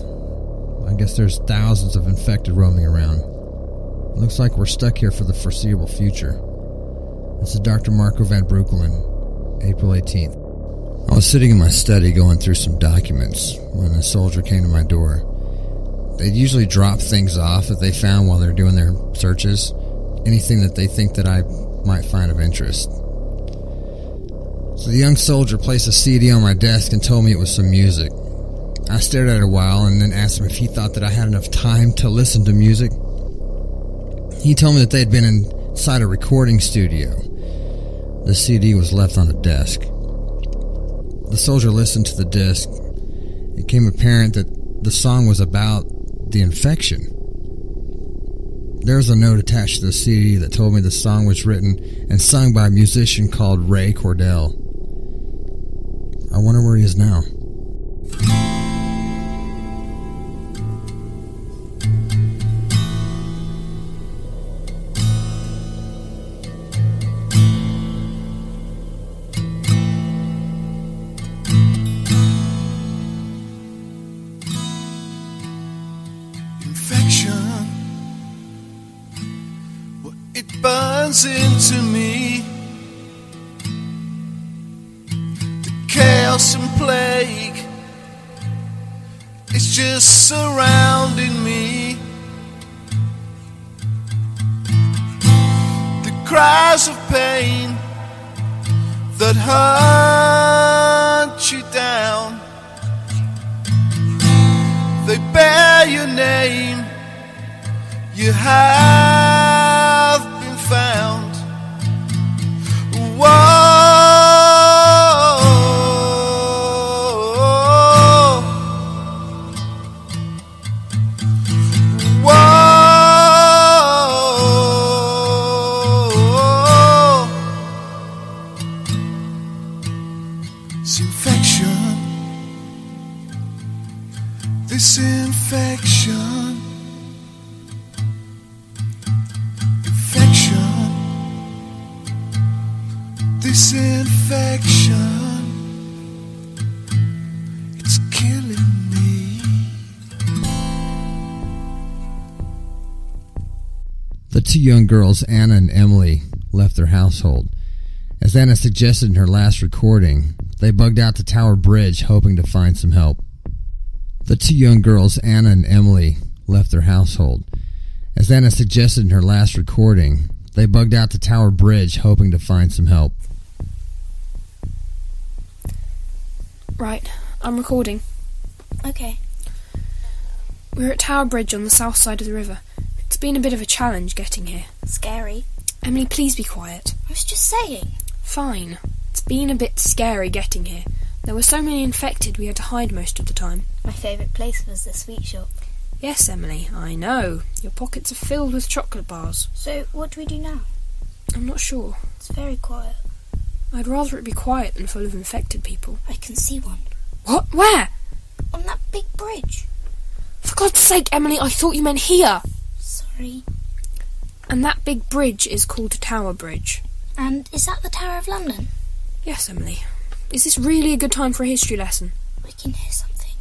I guess there's thousands of infected roaming around. It looks like we're stuck here for the foreseeable future. This is Dr. Marco Van Breukelen, April 18th. I was sitting in my study going through some documents when a soldier came to my door. They'd usually drop things off that they found while they're doing their searches, anything that they think that I might find of interest. So the young soldier placed a CD on my desk and told me it was some music. I stared at it a while and then asked him if he thought that I had enough time to listen to music. He told me that they had been inside a recording studio. The CD was left on the desk. The soldier listened to the disc. It became apparent that the song was about the infection. There was a note attached to the CD that told me the song was written and sung by a musician called Ray Cordell. I wonder where he is now. Infection, well, it burns into me. Chaos and plague, it's just surrounding me. The cries of pain that hunt you down, they bear your name. You have been found. Whoa. infection. Infection. This infection. It's killing me. The two young girls, Anna and Emily, left their household. As Anna suggested in her last recording, they bugged out to Tower Bridge hoping to find some help. The two young girls, Anna and Emily, left their household. As Anna suggested in her last recording, they bugged out to Tower Bridge hoping to find some help. Right, I'm recording. Okay. We're at Tower Bridge on the south side of the river. It's been a bit of a challenge getting here. Scary. Emily, please be quiet. I was just saying. Fine. It's been a bit scary getting here. There were so many infected we had to hide most of the time. My favourite place was the sweet shop. Yes, Emily, I know. Your pockets are filled with chocolate bars. So, what do we do now? I'm not sure. It's very quiet. I'd rather it be quiet than full of infected people. I can see one. What? Where? On that big bridge. For God's sake, Emily, I thought you meant here. Sorry. And that big bridge is called Tower Bridge. And is that the Tower of London? Yes, Emily. Is this really a good time for a history lesson? We can hear something.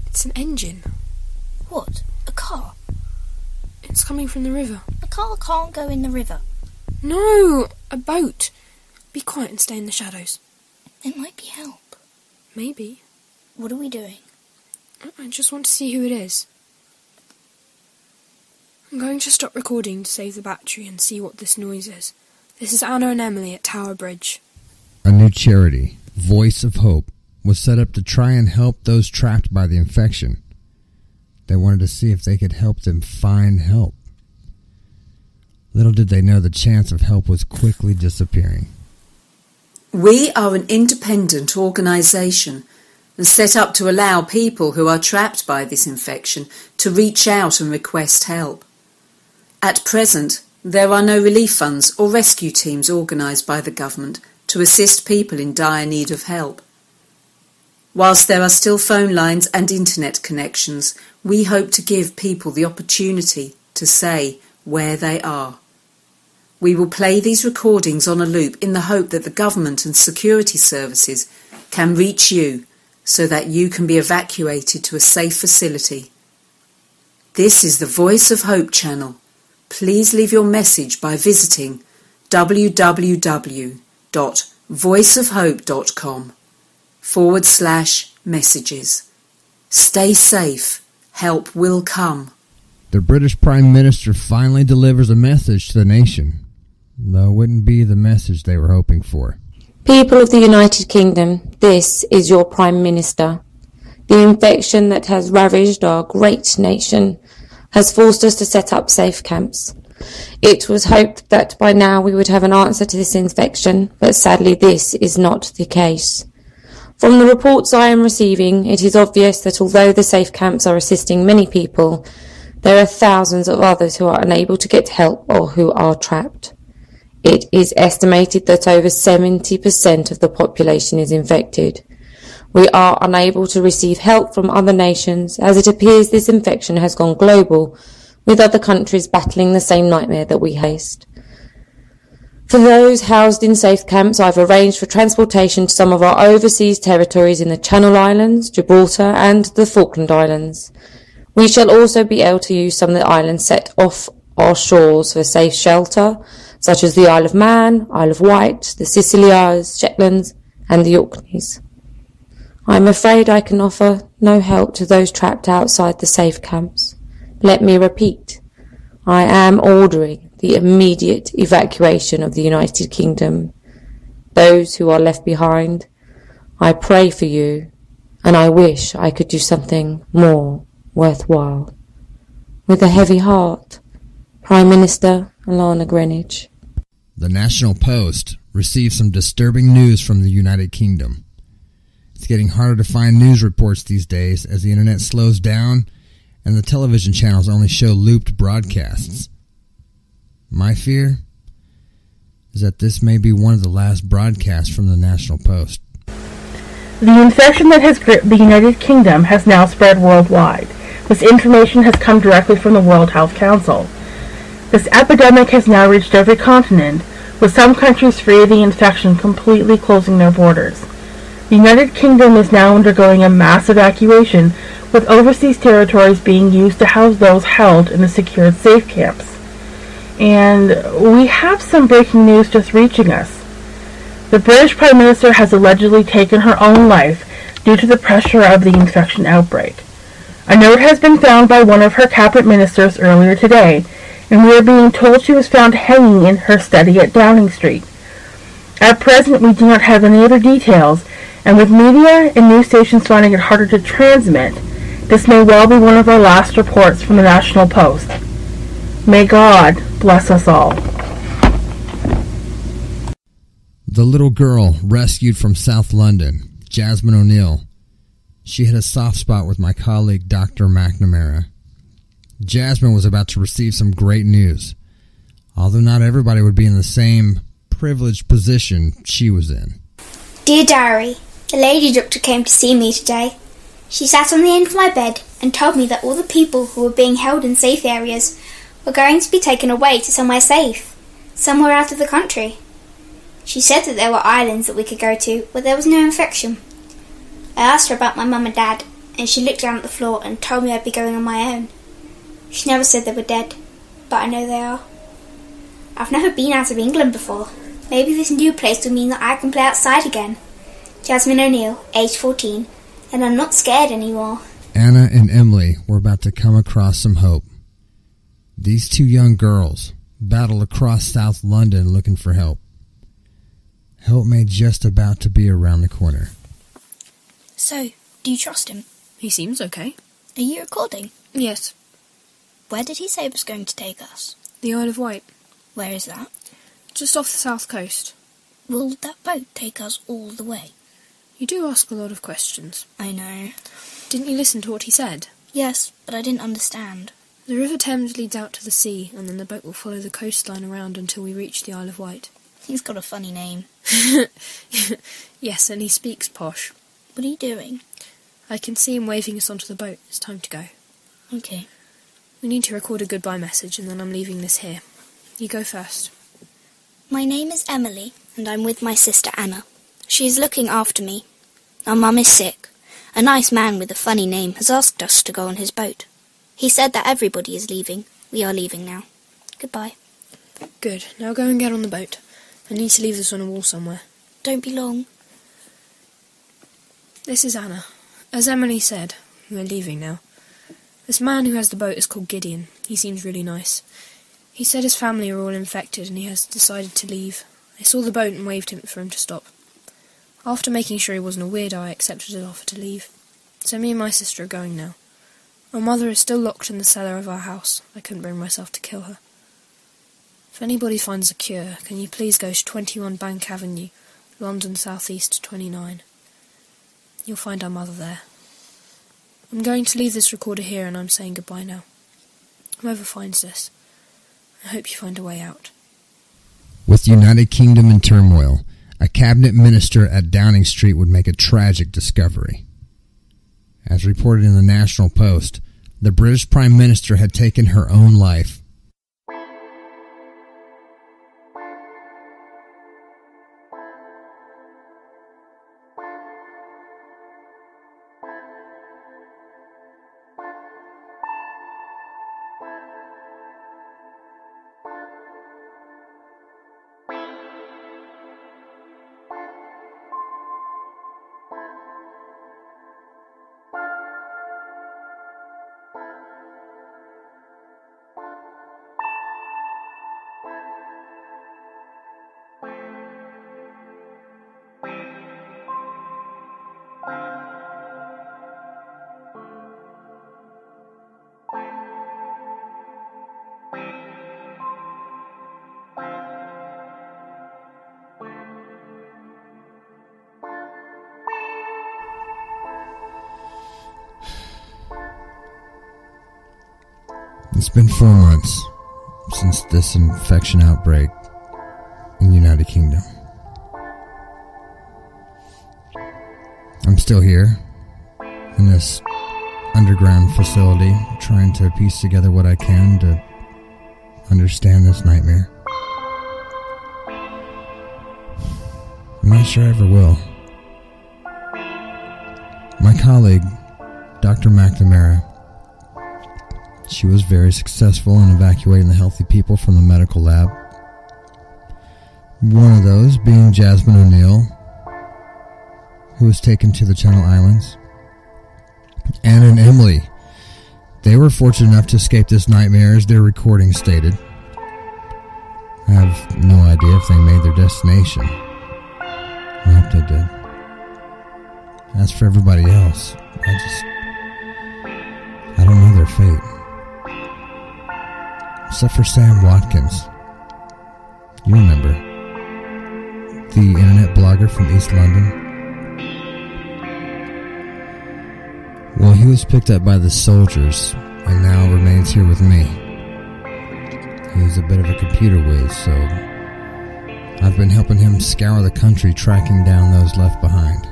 It's an engine. What? A car? It's coming from the river. A car can't go in the river. No, a boat. Be quiet and stay in the shadows. It might be help. Maybe. What are we doing? I just want to see who it is. I'm going to stop recording to save the battery and see what this noise is. This is Anna and Emily at Tower Bridge. A new charity, Voice of Hope, was set up to try and help those trapped by the infection. They wanted to see if they could help them find help. Little did they know the chance of help was quickly disappearing. We are an independent organisation and set up to allow people who are trapped by this infection to reach out and request help. At present, there are no relief funds or rescue teams organised by the government to assist people in dire need of help. Whilst there are still phone lines and internet connections, we hope to give people the opportunity to say where they are. We will play these recordings on a loop in the hope that the government and security services can reach you so that you can be evacuated to a safe facility. This is the Voice of Hope channel. Please leave your message by visiting www.voiceofhope.com/messages. Stay safe. Help will come. The British Prime Minister finally delivers a message to the nation, though it wouldn't be the message they were hoping for. People of the United Kingdom, this is your Prime Minister. The infection that has ravaged our great nation has forced us to set up safe camps. It was hoped that by now we would have an answer to this infection, but sadly this is not the case. From the reports I am receiving, it is obvious that although the safe camps are assisting many people, there are thousands of others who are unable to get help or who are trapped. It is estimated that over 70% of the population is infected. We are unable to receive help from other nations as it appears this infection has gone global, with other countries battling the same nightmare that we faced. For those housed in safe camps, I've arranged for transportation to some of our overseas territories in the Channel Islands, Gibraltar and the Falkland Islands. We shall also be able to use some of the islands set off our shores for safe shelter, such as the Isle of Man, Isle of Wight, the Scilly Isles, Shetlands and the Orkneys. I am afraid I can offer no help to those trapped outside the safe camps. Let me repeat, I am ordering the immediate evacuation of the United Kingdom. Those who are left behind, I pray for you, and I wish I could do something more worthwhile. With a heavy heart, Prime Minister Alana Greenwich. The National Post received some disturbing news from the United Kingdom. It's getting harder to find news reports these days as the internet slows down and the television channels only show looped broadcasts. My fear is that this may be one of the last broadcasts from the National Post. The infection that has gripped the United Kingdom has now spread worldwide. This information has come directly from the World Health Council. This epidemic has now reached every continent, with some countries free of the infection completely closing their borders. The United Kingdom is now undergoing a mass evacuation, with overseas territories being used to house those held in the secured safe camps. And we have some breaking news just reaching us. The British Prime Minister has allegedly taken her own life due to the pressure of the infection outbreak. A note has been found by one of her cabinet ministers earlier today, and we are being told she was found hanging in her study at Downing Street. At present, we do not have any other details, and with media and news stations finding it harder to transmit, this may well be one of our last reports from the National Post. May God bless us all. The little girl rescued from South London, Jasmine O'Neill. She had a soft spot with my colleague, Dr. McNamara. Jasmine was about to receive some great news, although not everybody would be in the same privileged position she was in. Dear Diary, the lady doctor came to see me today. She sat on the end of my bed and told me that all the people who were being held in safe areas were going to be taken away to somewhere safe, somewhere out of the country. She said that there were islands that we could go to where there was no infection. I asked her about my mum and dad, and she looked down at the floor and told me I'd be going on my own. She never said they were dead, but I know they are. I've never been out of England before. Maybe this new place will mean that I can play outside again. Jasmine O'Neill, age 14, and I'm not scared anymore. Anna and Emily were about to come across some hope. These two young girls battled across South London looking for help. Help may just about to be around the corner. So, do you trust him? He seems okay. Are you recording? Yes. Where did he say he was going to take us? The Isle of Wight. Where is that? Just off the south coast. Will that boat take us all the way? You do ask a lot of questions. I know. Didn't you listen to what he said? Yes, but I didn't understand. The River Thames leads out to the sea, and then the boat will follow the coastline around until we reach the Isle of Wight. He's got a funny name. Yes, and he speaks posh. What are you doing? I can see him waving us onto the boat. It's time to go. Okay. We need to record a goodbye message, and then I'm leaving this here. You go first. My name is Emily, and I'm with my sister Anna. She is looking after me. Our mum is sick. A nice man with a funny name has asked us to go on his boat. He said that everybody is leaving. We are leaving now. Goodbye. Good. Now go and get on the boat. I need to leave this on a wall somewhere. Don't be long. This is Anna. As Emily said, we're leaving now. This man who has the boat is called Gideon. He seems really nice. He said his family are all infected and he has decided to leave. I saw the boat and waved for him to stop. After making sure he wasn't a weirdo, I accepted his offer to leave. So me and my sister are going now. Our mother is still locked in the cellar of our house. I couldn't bring myself to kill her. If anybody finds a cure, can you please go to 21 Bank Avenue, London South East 29. You'll find our mother there. I'm going to leave this recorder here and I'm saying goodbye now. Whoever finds this, I hope you find a way out. With the United Kingdom in turmoil, a cabinet minister at Downing Street would make a tragic discovery. As reported in the National Post, the British Prime Minister had taken her own life. It's been 4 months since this infection outbreak in the United Kingdom. I'm still here, in this underground facility, trying to piece together what I can to understand this nightmare. I'm not sure I ever will. My colleague, Dr. McNamara, she was very successful in evacuating the healthy people from the medical lab. One of those being Jasmine O'Neill, who was taken to the Channel Islands. Anna and Emily, they were fortunate enough to escape this nightmare, as their recording stated. I have no idea if they made their destination. I hope they did. As for everybody else, I don't know their fate. Except for Sam Watkins. You remember. The internet blogger from East London. Well, he was picked up by the soldiers and now remains here with me. He's a bit of a computer whiz, so I've been helping him scour the country tracking down those left behind.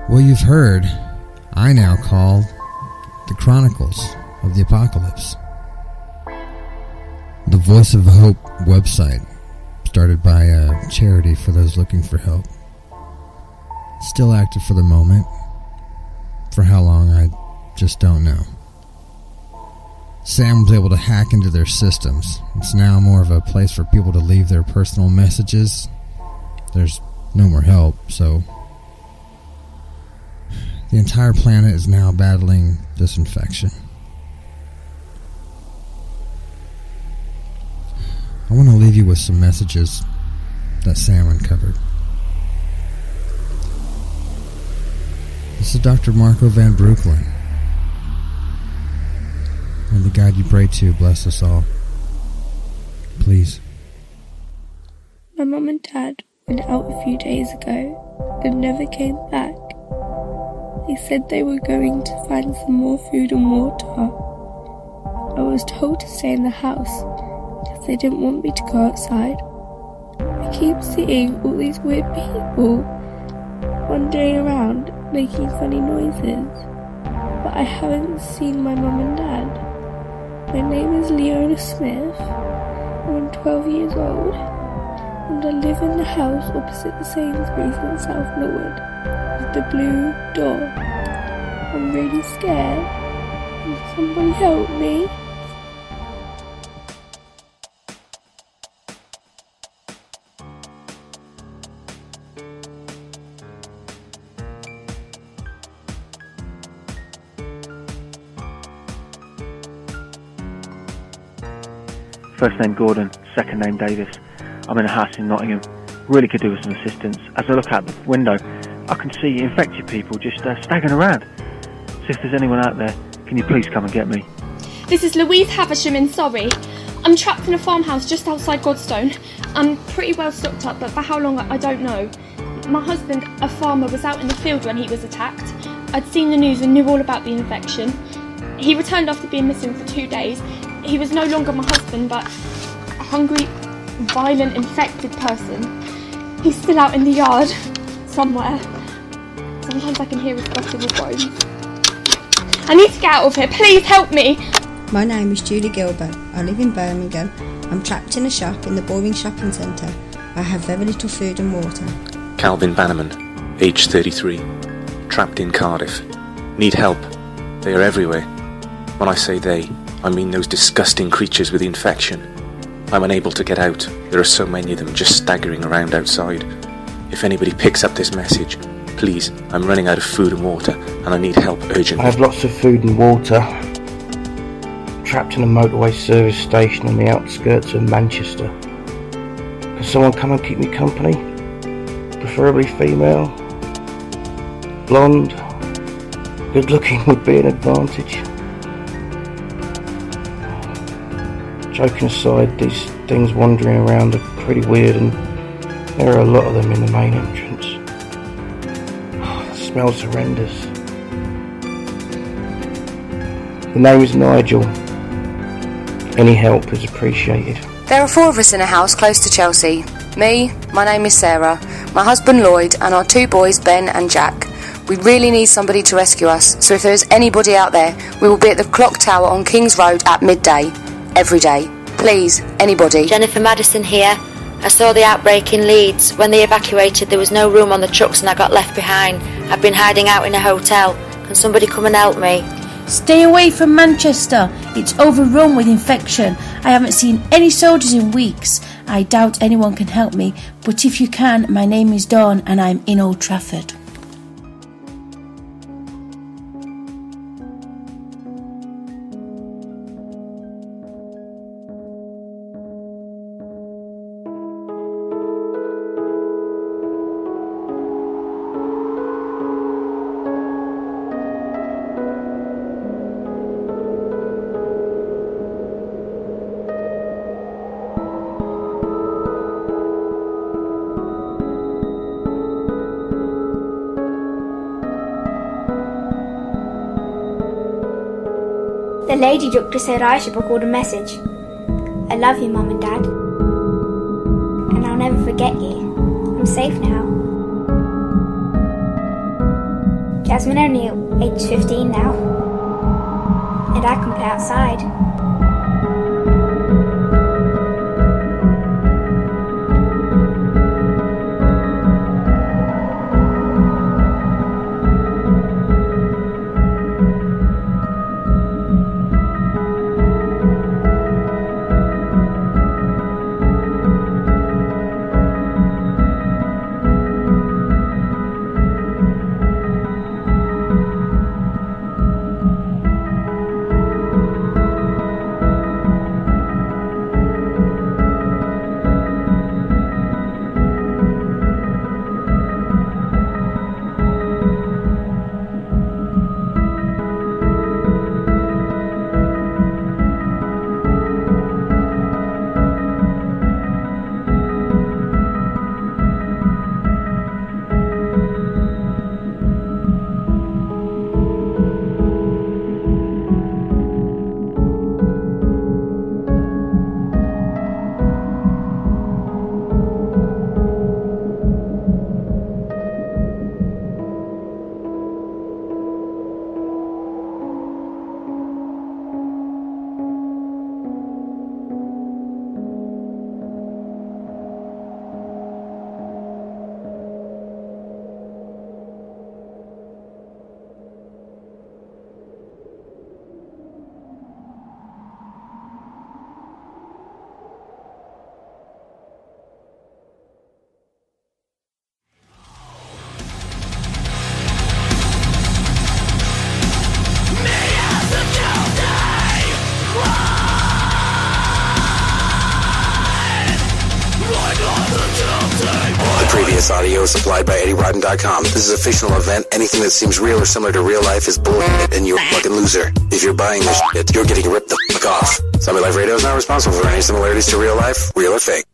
Well, you've heard, I now call the Chronicles of the Apocalypse. The Voice of Hope website, started by a charity for those looking for help. Still active for the moment. For how long, I just don't know. Sam was able to hack into their systems. It's now more of a place for people to leave their personal messages. There's no more help, so the entire planet is now battling this infection. I want to leave you with some messages that Sam uncovered. This is Dr. Marco Van Brooklyn. And the God you pray to, bless us all. Please. My mum and dad went out a few days ago and never came back. They said they were going to find some more food and water. I was told to stay in the house because they didn't want me to go outside. I keep seeing all these weird people wandering around making funny noises, but I haven't seen my mum and dad. My name is Leona Smith. I'm 12 years old, and I live in the house opposite the Sainsbury's in South Norwood with the blue door. I'm really scared. Can somebody help me? First name Gordon, second name Davis. I'm in a house in Nottingham. Really could do with some assistance. As I look out the window, I can see infected people just staggering around. So if there's anyone out there, can you please come and get me? This is Louise Havisham in Surrey. I'm trapped in a farmhouse just outside Godstone. I'm pretty well stocked up, but for how long I don't know. My husband, a farmer, was out in the field when he was attacked. I'd seen the news and knew all about the infection. He returned after being missing for 2 days. He was no longer my husband, but a hungry, violent, infected person. He's still out in the yard, somewhere. Sometimes I can hear his guttural groans. I need to get out of here. Please help me. My name is Julie Gilbert. I live in Birmingham. I'm trapped in a shop in the Boring Shopping Centre. I have very little food and water. Calvin Bannerman, age 33. Trapped in Cardiff. Need help. They are everywhere. When I say they, I mean those disgusting creatures with the infection. I'm unable to get out. There are so many of them just staggering around outside. If anybody picks up this message, please, I'm running out of food and water and I need help urgently. I have lots of food and water. Trapped in a motorway service station on the outskirts of Manchester. Can someone come and keep me company? Preferably female. Blonde. Good looking would be an advantage. Joking aside, these things wandering around are pretty weird, and there are a lot of them in the main entrance. The smell's horrendous. The name is Nigel. Any help is appreciated. There are 4 of us in a house close to Chelsea. Me, my name is Sarah. my husband Lloyd, and our 2 boys Ben and Jack. We really need somebody to rescue us, so if there is anybody out there, we will be at the clock tower on King's Road at midday, every day. Please, anybody. Jennifer Madison here. I saw the outbreak in Leeds. When they evacuated, there was no room on the trucks and I got left behind. I've been hiding out in a hotel. Can somebody come and help me? Stay away from Manchester. It's overrun with infection. I haven't seen any soldiers in weeks. I doubt anyone can help me, but if you can, my name is Dawn and I'm in Old Trafford. The lady doctor said I should record a message. I love you, Mum and Dad. And I'll never forget you. I'm safe now. Jasmine only age 15 now. And I can play outside. Previous audio is supplied by EddieRodden.com. This is a fictional event. Anything that seems real or similar to real life is bullshit, and you're a fucking loser. If you're buying this shit, you're getting ripped the fuck off. Zombie Life Radio is not responsible for any similarities to real life, real or fake.